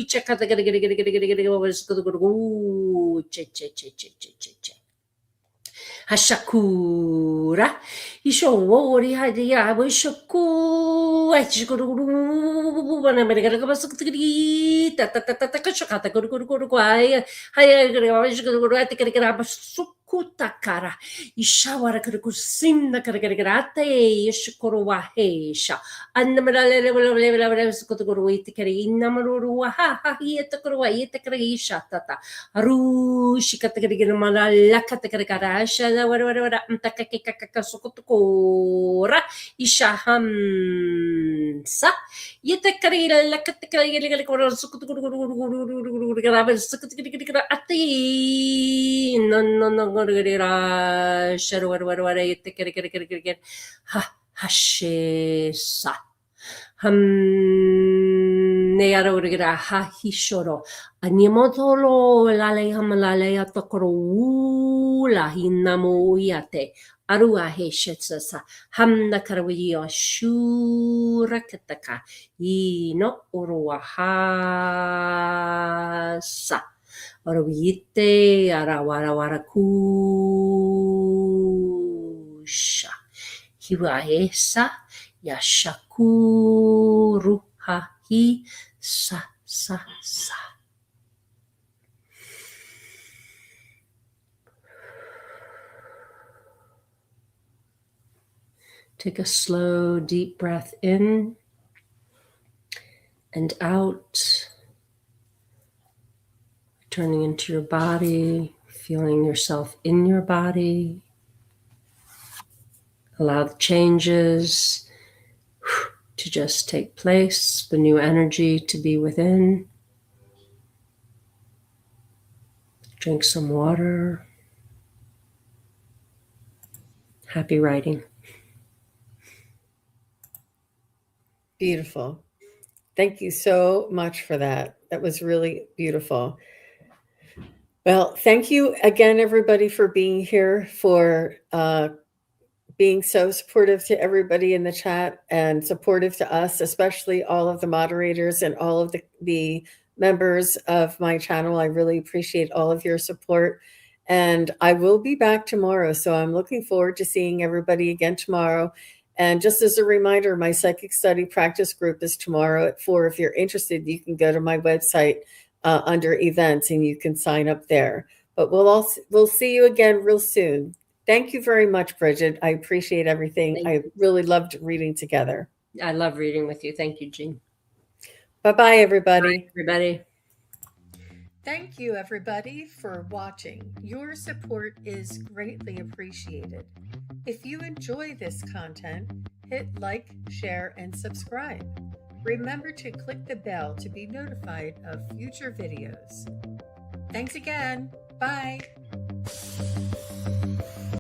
check out the che. Hashakura, Isho, Wori, Hadia, Wishoku, Echikuru, Takakata, Kurukuai, Hayagara, Sukutakara, Ishawara Kurukusim, the Karagarate, Ishikuruwa Hesha, and the level Skuturu, Tikari, Namarua, ha, yet the Kurua, yet the Karisha, Tata, Aru, Shikatakara, Lakatakara, whatever, Sukutukura, Ishahamsa, Yetakari, Lakatakari, Sukutukura, Ati, no, Shadow, whatever, Yetakari, Hashesa. Neara urigira ha hishoro. Animotolo lale hamalale atokoro la hinamo yate. Arua he shetsasa. Hamna karawio shura kataka. Ino urua hasa. Oruite arawara kusha. Hiwa esa. Yashakuru hahi sa. Take a slow, deep breath in and out, turning into your body, feeling yourself in your body. Allow the changes to just take place, the new energy to be within. Drink some water. Happy writing. Beautiful. Thank you so much for that. That was really beautiful. Well, thank you again, everybody, for being here, for being so supportive to everybody in the chat and supportive to us, especially all of the moderators and all of the members of my channel. I really appreciate all of your support. And I will be back tomorrow. So I'm looking forward to seeing everybody again tomorrow. And just as a reminder, my psychic study practice group is tomorrow at 4. If you're interested, you can go to my website under events and you can sign up there. But we'll see you again real soon. Thank you very much, Brigid. I appreciate everything. I really loved reading together. I love reading with you. Thank you, Jean. Bye-bye, everybody. Bye, everybody. Thank you, everybody, for watching. Your support is greatly appreciated. If you enjoy this content, hit like, share, and subscribe. Remember to click the bell to be notified of future videos. Thanks again. Bye.